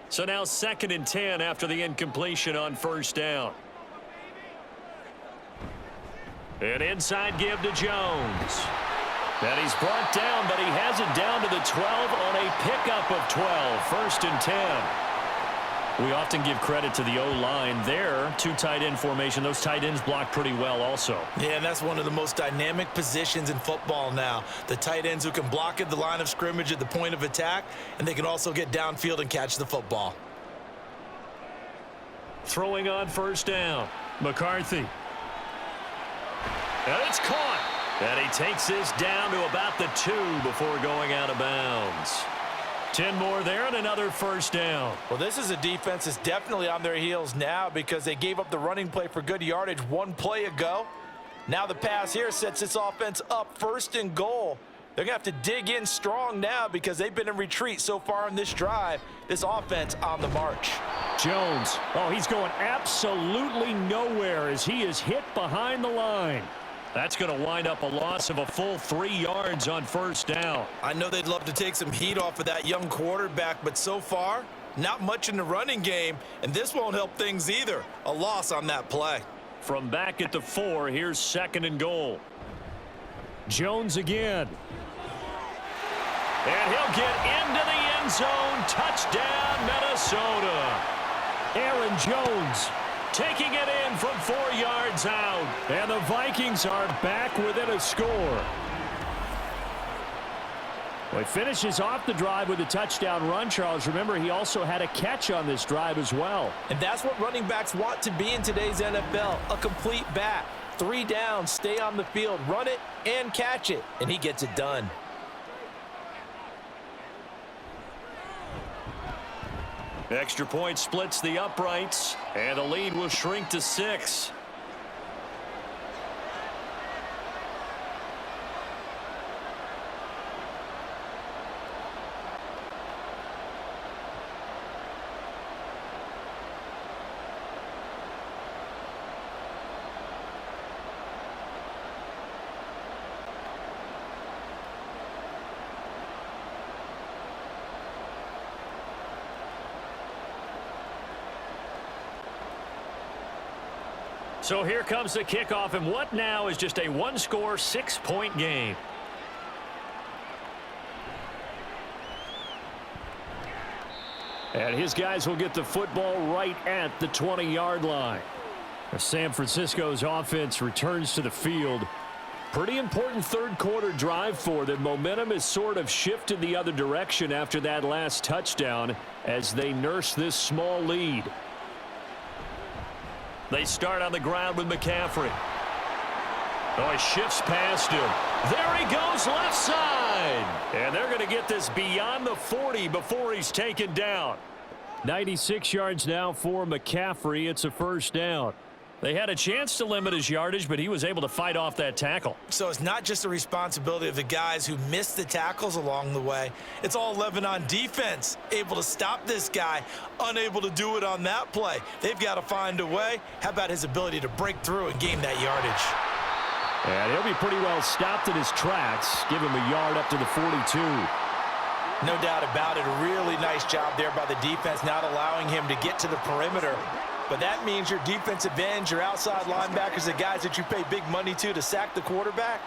So now 2nd and 10 after the incompletion on 1st down. An inside give to Jones. And he's brought down, but he has it down to the 12 on a pickup of 12. 1st and 10. We often give credit to the O-line there. 2 tight end formation. Those tight ends block pretty well also. Yeah, and that's one of the most dynamic positions in football now. The tight ends who can block at the line of scrimmage at the point of attack, and they can also get downfield and catch the football. Throwing on 1st down. McCarthy. And it's caught. And he takes this down to about the 2 before going out of bounds. 10 more there and another 1st down. Well, this is a defense that's definitely on their heels now because they gave up the running play for good yardage 1 play ago. Now the pass here sets this offense up 1st and goal. They're going to have to dig in strong now because they've been in retreat so far in this drive. This offense on the march. Jones. Oh, he's going absolutely nowhere as he is hit behind the line. That's going to wind up a loss of a full 3 yards on 1st down. I know they'd love to take some heat off of that young quarterback, but so far, not much in the running game, and this won't help things either. A loss on that play. From back at the 4, here's 2nd and goal. Jones again. And he'll get into the end zone. Touchdown, Minnesota. Aaron Jones taking it in from 4 yards out. And the Vikings are back within a score. Well, he finishes off the drive with a touchdown run, Charles. Remember, he also had a catch on this drive as well. And that's what running backs want to be in today's NFL, a complete back. 3 downs, stay on the field, run it, and catch it. And he gets it done. Extra point splits the uprights, and the lead will shrink to 6. So here comes the kickoff, and what now is just a 1-score, 6-point game. And his guys will get the football right at the 20-yard line. San Francisco's offense returns to the field. Pretty important third-quarter drive for them. Momentum has sort of shifted the other direction after that last touchdown as they nurse this small lead. They start on the ground with McCaffrey. Oh, he shifts past him. There he goes, left side. And they're going to get this beyond the 40 before he's taken down. 96 yards now for McCaffrey. It's a 1st down. They had a chance to limit his yardage, but he was able to fight off that tackle. So it's not just the responsibility of the guys who missed the tackles along the way. It's all 11 on defense, able to stop this guy, unable to do it on that play. They've got to find a way. How about his ability to break through and gain that yardage? And he'll be pretty well stopped in his tracks. Give him a yard up to the 42. No doubt about it. A really nice job there by the defense, not allowing him to get to the perimeter. But that means your defensive ends, your outside linebackers, the guys that you pay big money to sack the quarterback,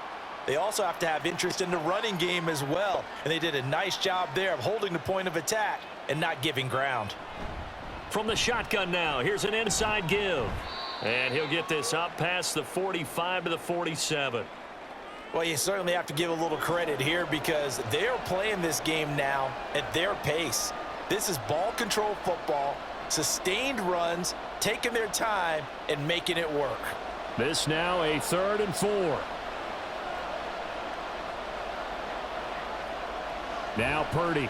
they also have to have interest in the running game as well. And they did a nice job there of holding the point of attack and not giving ground. From the shotgun now, here's an inside give. And he'll get this up past the 45 to the 47. Well, you certainly have to give a little credit here because they're playing this game now at their pace. This is ball control football, sustained runs, taking their time and making it work. This now a 3rd and 4. Now Purdy.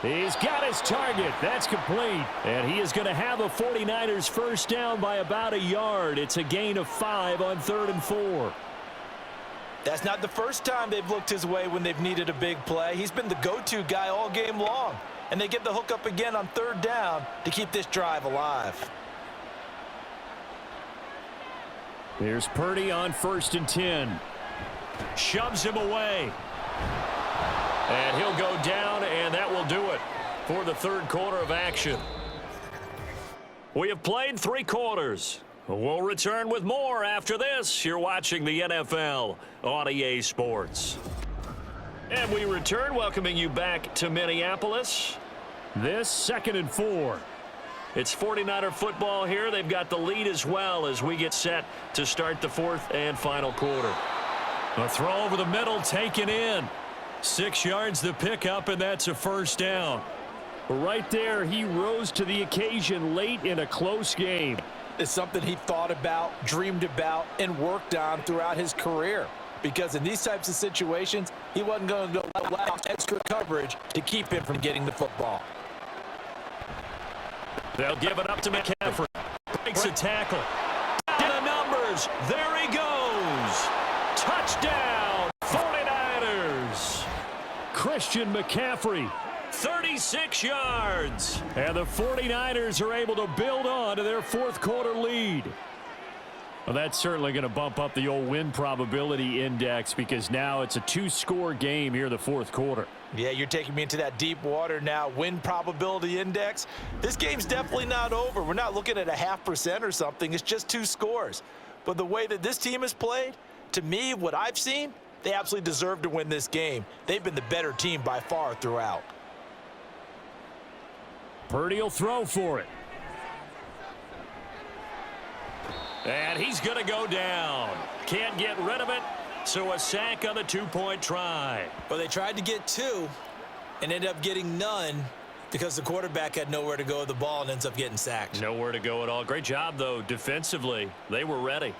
He's got his target. That's complete. And he is going to have a 49ers first down by about a yard. It's a gain of 5 on 3rd and 4. That's not the first time they've looked his way when they've needed a big play. He's been the go-to guy all game long. And they get the hook up again on 3rd down to keep this drive alive. Here's Purdy on 1st and 10. Shoves him away. And he'll go down, and that will do it for the 3rd quarter of action. We have played 3 quarters. We'll return with more after this. You're watching the NFL on EA Sports. And we return, welcoming you back to Minneapolis. This 2nd and 4. It's 49er football here. They've got the lead as well as we get set to start the 4th and final quarter. A throw over the middle, taken in. 6 yards the pickup, and that's a first down. Right there, he rose to the occasion late in a close game. It's something he thought about, dreamed about, and worked on throughout his career. Because in these types of situations, he wasn't going to allow extra coverage to keep him from getting the football. They'll give it up to Mcaffrey. Breaks a tackle. To the numbers. There he goes. Touchdown, 49ers. Christian McCaffrey, 36 yards. And the 49ers are able to build on to their 4th quarter lead. Well, that's certainly going to bump up the old win probability index because now it's a 2-score game here in the 4th quarter. Yeah, you're taking me into that deep water now. Win probability index. This game's definitely not over. We're not looking at a 0.5% or something. It's just 2 scores. But the way that this team has played, to me, what I've seen, they absolutely deserve to win this game. They've been the better team by far throughout. Purdy will throw for it. And he's going to go down. Can't get rid of it. So a sack on the 2-point try. Well, they tried to get 2 and ended up getting none because the quarterback had nowhere to go with the ball and ends up getting sacked. Nowhere to go at all. Great job, though, defensively. They were ready.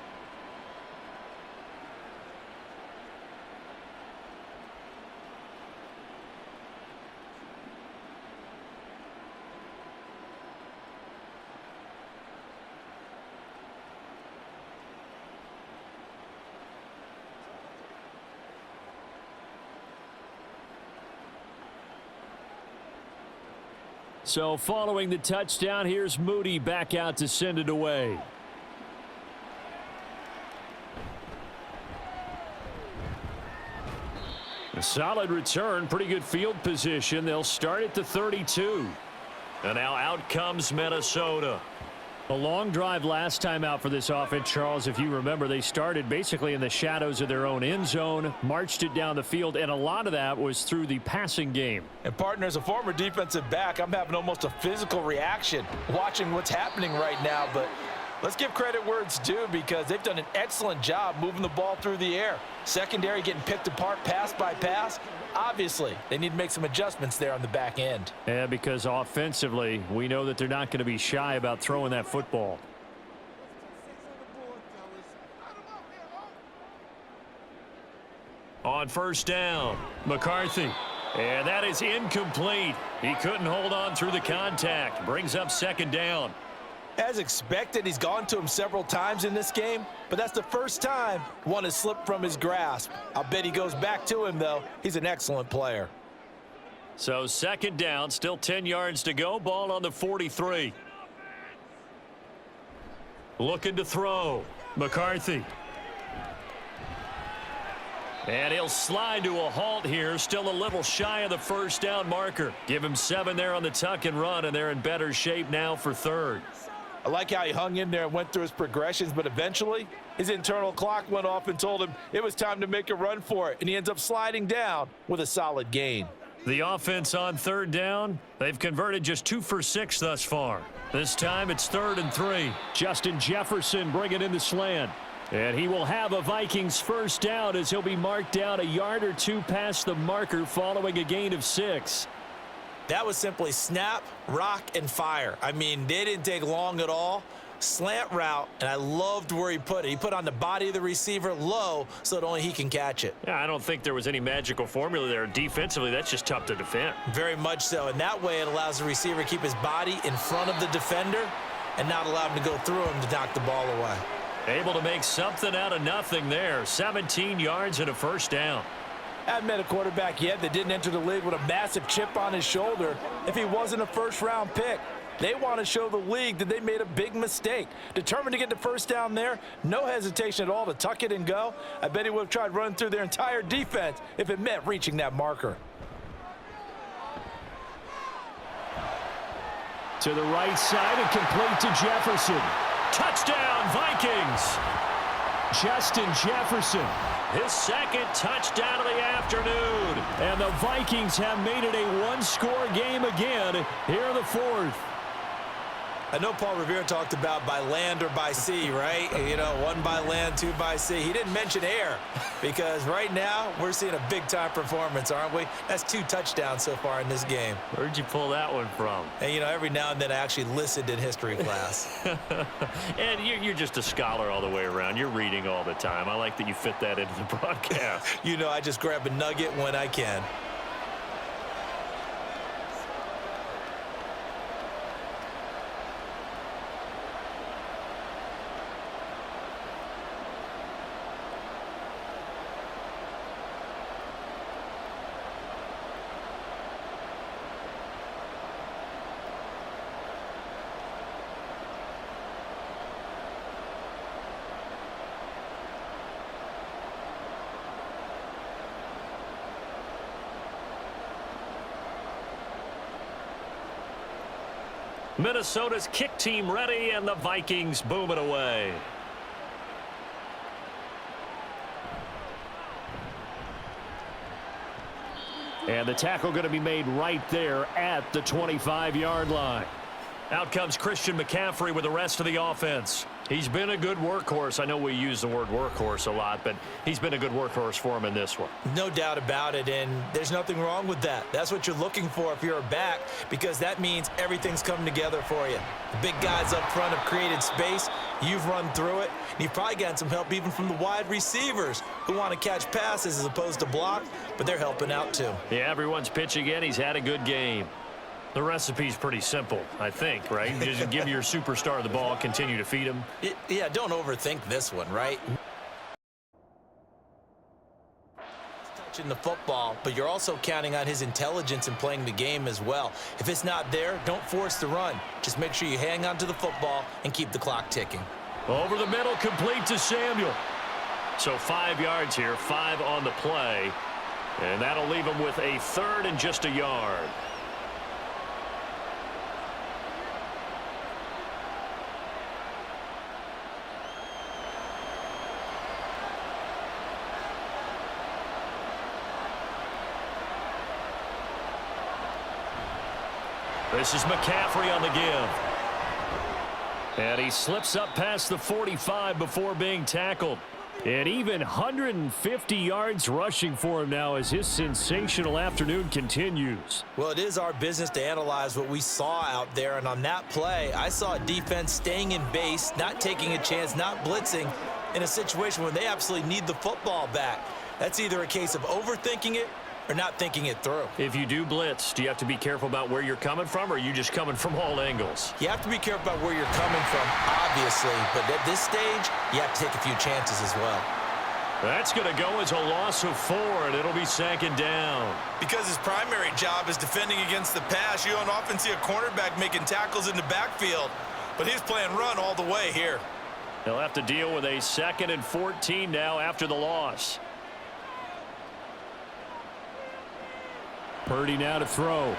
So following the touchdown, here's Moody back out to send it away. A solid return, pretty good field position. They'll start at the 32. And now out comes Minnesota. A long drive last time out for this offense, Charles. If you remember, they started basically in the shadows of their own end zone, marched it down the field, and a lot of that was through the passing game. And partner, as a former defensive back, I'm having almost a physical reaction watching what's happening right now. But let's give credit where it's due because they've done an excellent job moving the ball through the air. Secondary getting picked apart pass by pass. Obviously, they need to make some adjustments there on the back end. Yeah, because offensively, we know that they're not going to be shy about throwing that football. On first down, McCarthy. And that is incomplete. He couldn't hold on through the contact. Brings up 2nd down. As expected, he's gone to him several times in this game, but that's the first time one has slipped from his grasp. I'll bet he goes back to him, though. He's an excellent player. So 2nd down, still 10 yards to go. Ball on the 43. Looking to throw. McCarthy. And he'll slide to a halt here. Still a little shy of the first down marker. Give him 7 there on the tuck and run, and they're in better shape now for 3rd. I like how he hung in there and went through his progressions, but eventually his internal clock went off and told him it was time to make a run for it, and he ends up sliding down with a solid gain. The offense on 3rd down, they've converted just 2 for 6 thus far. This time it's 3rd and 3. Justin Jefferson bringing in the slant. And he will have a Vikings first down as he'll be marked down a yard or 2 past the marker following a gain of 6. That was simply snap, rock, and fire. I mean, they didn't take long at all. slant route, and I loved where he put it. He put on the body of the receiver low so that only he can catch it. Yeah, I don't think there was any magical formula there. Defensively, that's just tough to defend. Very much so, and that way it allows the receiver to keep his body in front of the defender and not allow him to go through him to knock the ball away. Able to make something out of nothing there. 17 yards and a first down. I haven't met a quarterback yet that didn't enter the league with a massive chip on his shoulder if he wasn't a first-round pick. They want to show the league that they made a big mistake. Determined to get the first down there, no hesitation at all to tuck it and go. I bet he would have tried running through their entire defense if it meant reaching that marker. To the right side and complete to Jefferson. Touchdown, Vikings! Justin Jefferson, his second touchdown of the afternoon. And the Vikings have made it a one-score game again here in the fourth. I know Paul Revere talked about by land or by sea, right? You know, one by land, two by sea. He didn't mention air because right now we're seeing a big-time performance, aren't we? That's 2 touchdowns so far in this game. Where'd you pull that one from? And, you know, every now and then I actually listened in history class. And you're just a scholar all the way around. You're reading all the time. I like that you fit that into the broadcast. You know, I just grab a nugget when I can. Minnesota's kick team ready, and the Vikings boom it away. And the tackle going to be made right there at the 25-yard line. Out comes Christian McCaffrey with the rest of the offense. He's been a good workhorse. I know we use the word workhorse a lot, but he's been a good workhorse for him in this one. No doubt about it, and there's nothing wrong with that. That's what you're looking for if you're a back, because that means everything's coming together for you. The big guys up front have created space. You've run through it. And you've probably gotten some help even from the wide receivers who want to catch passes as opposed to block, but they're helping out too. Yeah, everyone's pitching in. He's had a good game. The recipe's pretty simple, I think, right? Just give your superstar the ball, continue to feed him. Yeah, don't overthink this one, right? Touching the football, but you're also counting on his intelligence in playing the game as well. If it's not there, don't force the run. Just make sure you hang on to the football and keep the clock ticking. Over the middle, complete to Samuel. So 5 yards here, 5 on the play. And that'll leave him with a third and just a yard. This is McCaffrey on the give. And he slips up past the 45 before being tackled. And even 150 yards rushing for him now as his sensational afternoon continues. Well, it is our business to analyze what we saw out there. And on that play, I saw a defense staying in base, not taking a chance, not blitzing in a situation where they absolutely need the football back. That's either a case of overthinking it or not thinking it through. If you do blitz, do you have to be careful about where you're coming from, or are you just coming from all angles? You have to be careful about where you're coming from, obviously, but at this stage, you have to take a few chances as well. That's going to go as a loss of 4, and it'll be second down. Because his primary job is defending against the pass, you don't often see a cornerback making tackles in the backfield, but he's playing run all the way here. They'll have to deal with a 2nd and 14 now after the loss. Purdy now to throw.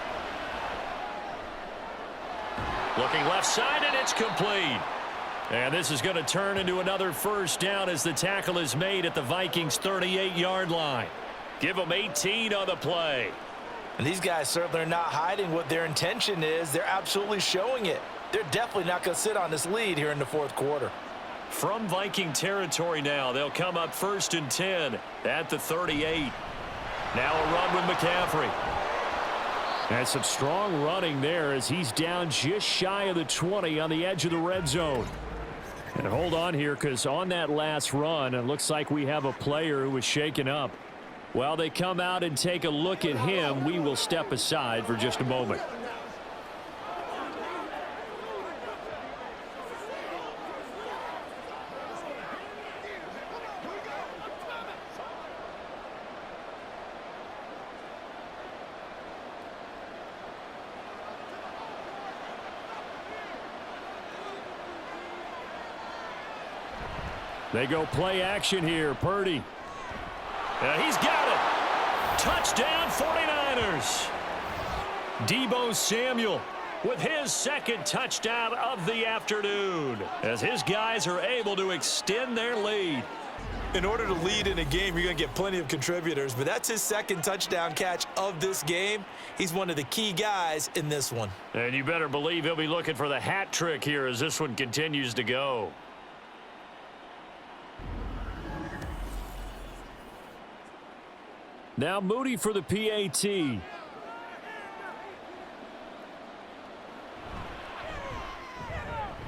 Looking left side, and it's complete. And this is going to turn into another first down as the tackle is made at the Vikings' 38-yard line. Give them 18 on the play. And these guys certainly are not hiding what their intention is. They're absolutely showing it. They're definitely not going to sit on this lead here in the fourth quarter. From Viking territory now, they'll come up 1st and 10 at the 38. Now a run with McCaffrey. And some strong running there as he's down just shy of the 20 on the edge of the red zone. And hold on here, because on that last run, it looks like we have a player who was shaken up. While they come out and take a look at him, we will step aside for just a moment. They go play action here. Purdy. He's got it. Touchdown 49ers. Deebo Samuel with his second touchdown of the afternoon as his guys are able to extend their lead. In order to lead in a game, you're going to get plenty of contributors, but that's his second touchdown catch of this game. He's one of the key guys in this one. And you better believe he'll be looking for the hat trick here as this one continues to go. Now Moody for the PAT.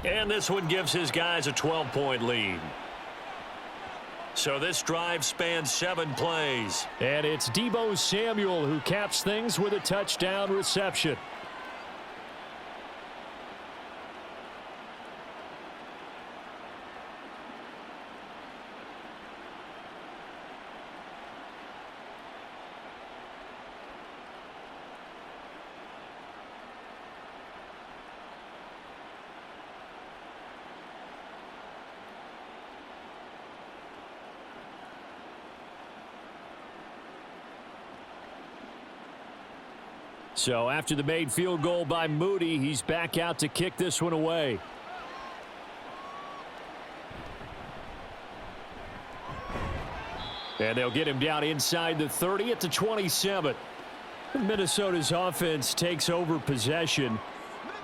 And this one gives his guys a 12-point lead. So this drive spans 7 plays. And it's Deebo Samuel who caps things with a touchdown reception. So after the made field goal by Moody, he's back out to kick this one away. And they'll get him down inside the 30 at the 27. Minnesota's offense takes over possession.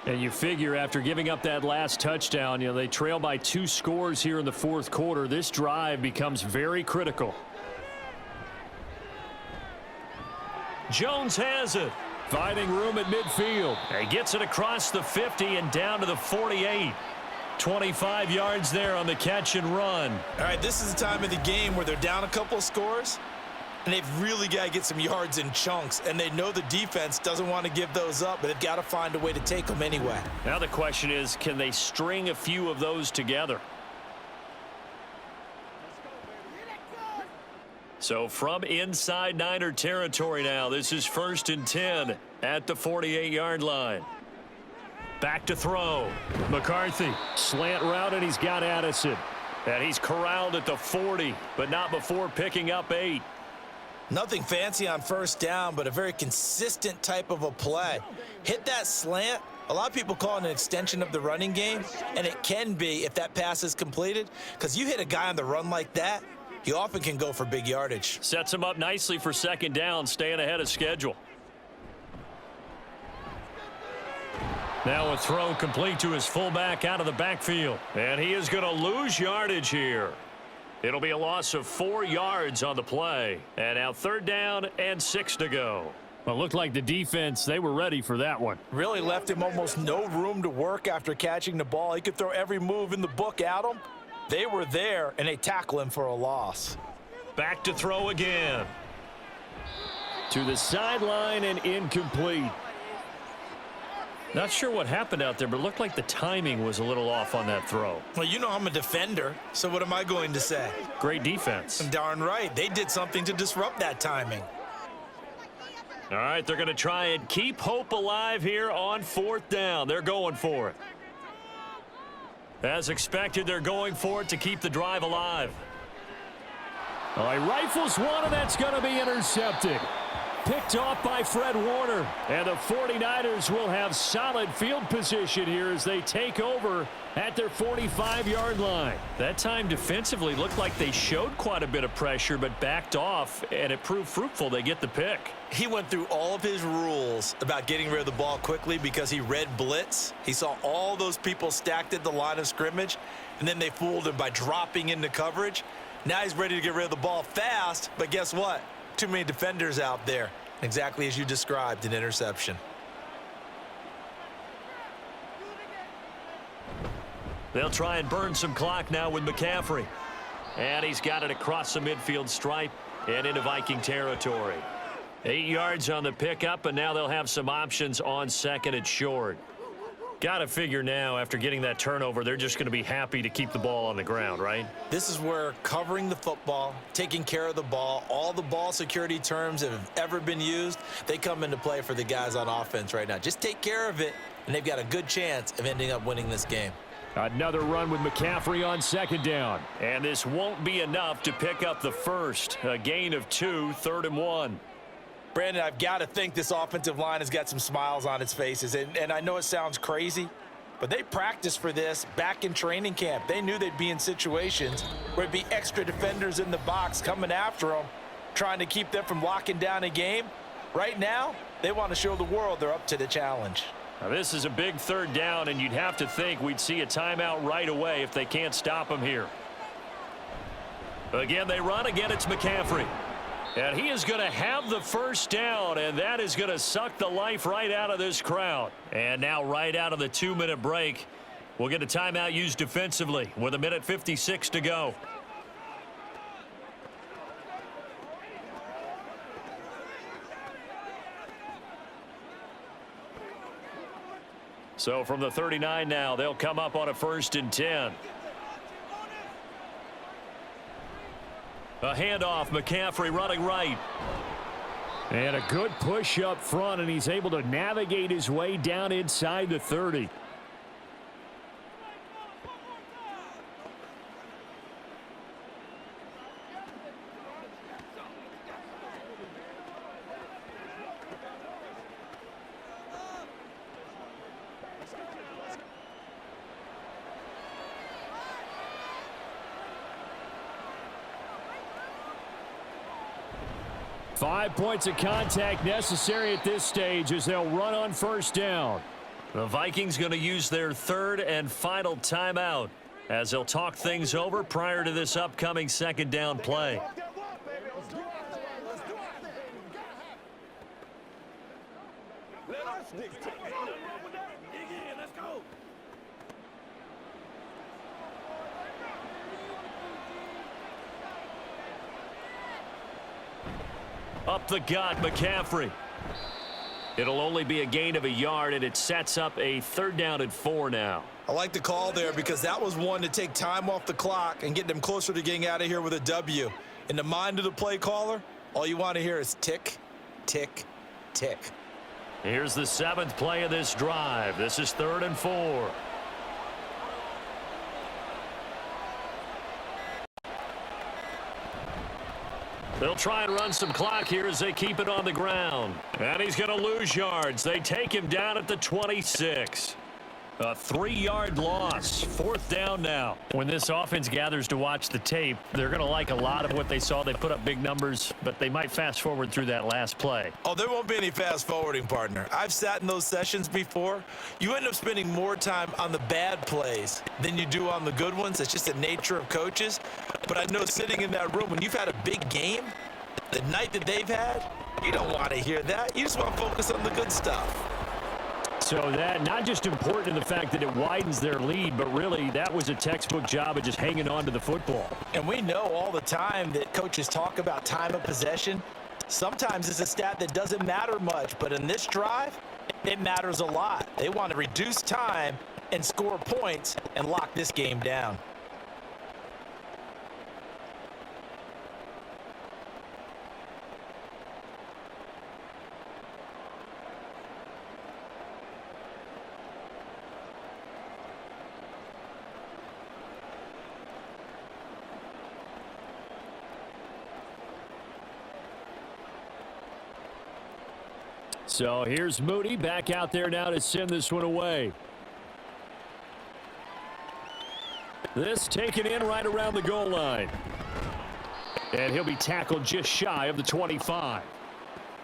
And you figure after giving up that last touchdown, they trail by 2 scores here in the fourth quarter. This drive becomes very critical. Jones has it. Finding room at midfield. He gets it across the 50 and down to the 48. 25 yards there on the catch and run. All right, this is the time of the game where they're down a couple of scores, and they've really got to get some yards in chunks, and they know the defense doesn't want to give those up, but they've got to find a way to take them anyway. Now the question is, can they string a few of those together? So from inside Niner territory now, this is 1st and 10 at the 48-yard line. Back to throw. McCarthy, slant route, and he's got Addison. And he's corralled at the 40, but not before picking up 8. Nothing fancy on first down, but a very consistent type of a play. Hit that slant. A lot of people call it an extension of the running game, and it can be if that pass is completed, because you hit a guy on the run like that, he often can go for big yardage. Sets him up nicely for second down, staying ahead of schedule. Now a throw complete to his fullback out of the backfield. And he is going to lose yardage here. It'll be a loss of 4 yards on the play. And now 3rd down and 6 to go. Well, it looked like the defense, they were ready for that one. Really left him almost no room to work after catching the ball. He could throw every move in the book at him. They were there, and they tackle him for a loss. Back to throw again. To the sideline and incomplete. Not sure what happened out there, but it looked like the timing was a little off on that throw. Well, you know I'm a defender, so what am I going to say? Great defense. Darn right. They did something to disrupt that timing. All right, they're going to try and keep hope alive here on 4th down. They're going for it. As expected, they're going for it to keep the drive alive. Oh, he rifles one, and that's going to be intercepted. Picked off by Fred Warner. And the 49ers will have solid field position here as they take over at their 45-yard line. That time defensively looked like they showed quite a bit of pressure but backed off, and it proved fruitful. They get the pick. He went through all of his rules about getting rid of the ball quickly because he read blitz. He saw all those people stacked at the line of scrimmage, and then they fooled him by dropping into coverage. Now he's ready to get rid of the ball fast, but guess what? Too many defenders out there. Exactly as you described, an interception. They'll try and burn some clock now with McCaffrey. And he's got it across the midfield stripe and into Viking territory. 8 yards on the pickup, and now they'll have some options on second and short. Got to figure now, after getting that turnover, they're just going to be happy to keep the ball on the ground, right? This is where covering the football, taking care of the ball, all the ball security terms that have ever been used, they come into play for the guys on offense right now. Just take care of it, and they've got a good chance of ending up winning this game. Another run with McCaffrey on second down. And this won't be enough to pick up the first. A gain of 2, 3rd and 1. Brandon, I've got to think this offensive line has got some smiles on its faces. And I know it sounds crazy, but they practiced for this back in training camp. They knew they'd be in situations where it'd be extra defenders in the box coming after them, trying to keep them from locking down a game. Right now, they want to show the world they're up to the challenge. Now, this is a big 3rd down, and you'd have to think we'd see a timeout right away if they can't stop them here. Again, they run. Again, it's McCaffrey. And he is going to have the first down, and that is going to suck the life right out of this crowd. And now right out of the 2-minute break, we'll get a timeout used defensively with 1:56 to go. So from the 39 now, they'll come up on a 1st and 10. A handoff, McCaffrey running right. And a good push up front, and he's able to navigate his way down inside the 30. Five points of contact necessary at this stage as they'll run on 1st down. The Vikings going to use their 3rd and final timeout as they'll talk things over prior to this upcoming 2nd down play. Up the gut, McCaffrey. It'll only be a gain of 1 yard, and it sets up a 3rd down and 4 now. I like the call there because that was one to take time off the clock and get them closer to getting out of here with a W. In the mind of the play caller, all you want to hear is tick, tick, tick. Here's the 7th play of this drive. This is 3rd and 4. They'll try and run some clock here as they keep it on the ground. And he's going to lose yards. They take him down at the 26. A 3-yard loss. 4th down now. When this offense gathers to watch the tape, they're going to like a lot of what they saw. They put up big numbers, but they might fast forward through that last play. Oh, there won't be any fast forwarding, partner. I've sat in those sessions before. You end up spending more time on the bad plays than you do on the good ones. It's just the nature of coaches. But I know sitting in that room, when you've had a big game, the night that they've had, you don't want to hear that. You just want to focus on the good stuff. So that not just important in the fact that it widens their lead, but really that was a textbook job of just hanging on to the football. And we know all the time that coaches talk about time of possession. Sometimes it's a stat that doesn't matter much, but in this drive, it matters a lot. They want to reduce time and score points and lock this game down. So here's Moody back out there now to send this one away. This taken in right around the goal line. And he'll be tackled just shy of the 25.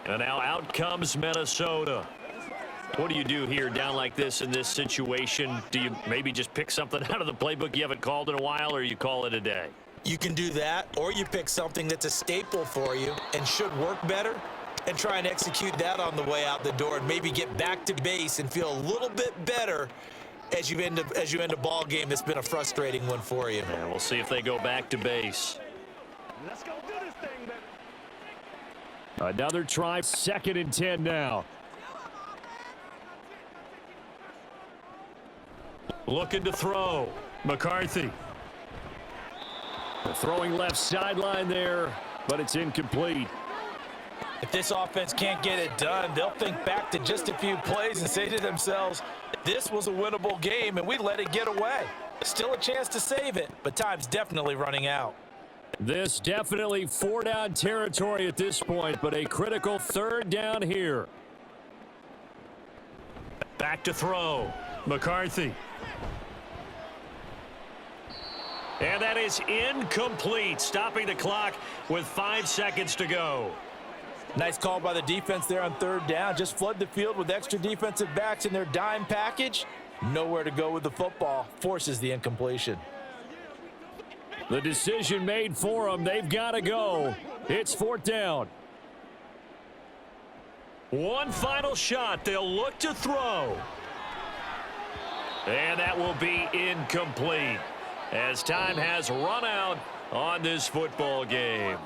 And now out comes Minnesota. What do you do here down like this in this situation? Do you maybe just pick something out of the playbook you haven't called in a while, or you call it a day? You can do that, or you pick something that's a staple for you and should work better and try and execute that on the way out the door and maybe get back to base and feel a little bit better as you end a ball game that's been a frustrating one for you. And we'll see if they go back to base. Let's go do this thing, baby. Another try, 2nd and 10 now. Looking to throw. McCarthy. Throwing left sideline there, but it's incomplete. If this offense can't get it done, they'll think back to just a few plays and say to themselves, this was a winnable game and we let it get away. Still a chance to save it, but time's definitely running out. This definitely 4-down territory at this point, but a critical 3rd down here. Back to throw. McCarthy. And that is incomplete, stopping the clock with 5 seconds to go. Nice call by the defense there on 3rd down. Just flood the field with extra defensive backs in their dime package. Nowhere to go with the football. Forces the incompletion. The decision made for them. They've got to go. It's 4th down. One final shot. They'll look to throw. And that will be incomplete as time has run out on this football game.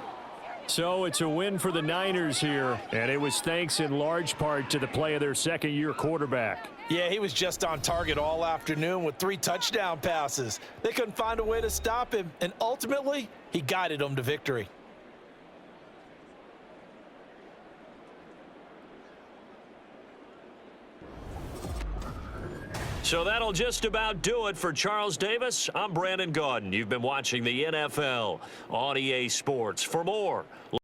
So it's a win for the Niners here, and it was thanks in large part to the play of their 2nd-year quarterback. Yeah, he was just on target all afternoon with 3 touchdown passes. They couldn't find a way to stop him, and ultimately, he guided them to victory. So that'll just about do it for Charles Davis. I'm Brandon Gaudin. You've been watching the NFL on EA Sports. For more,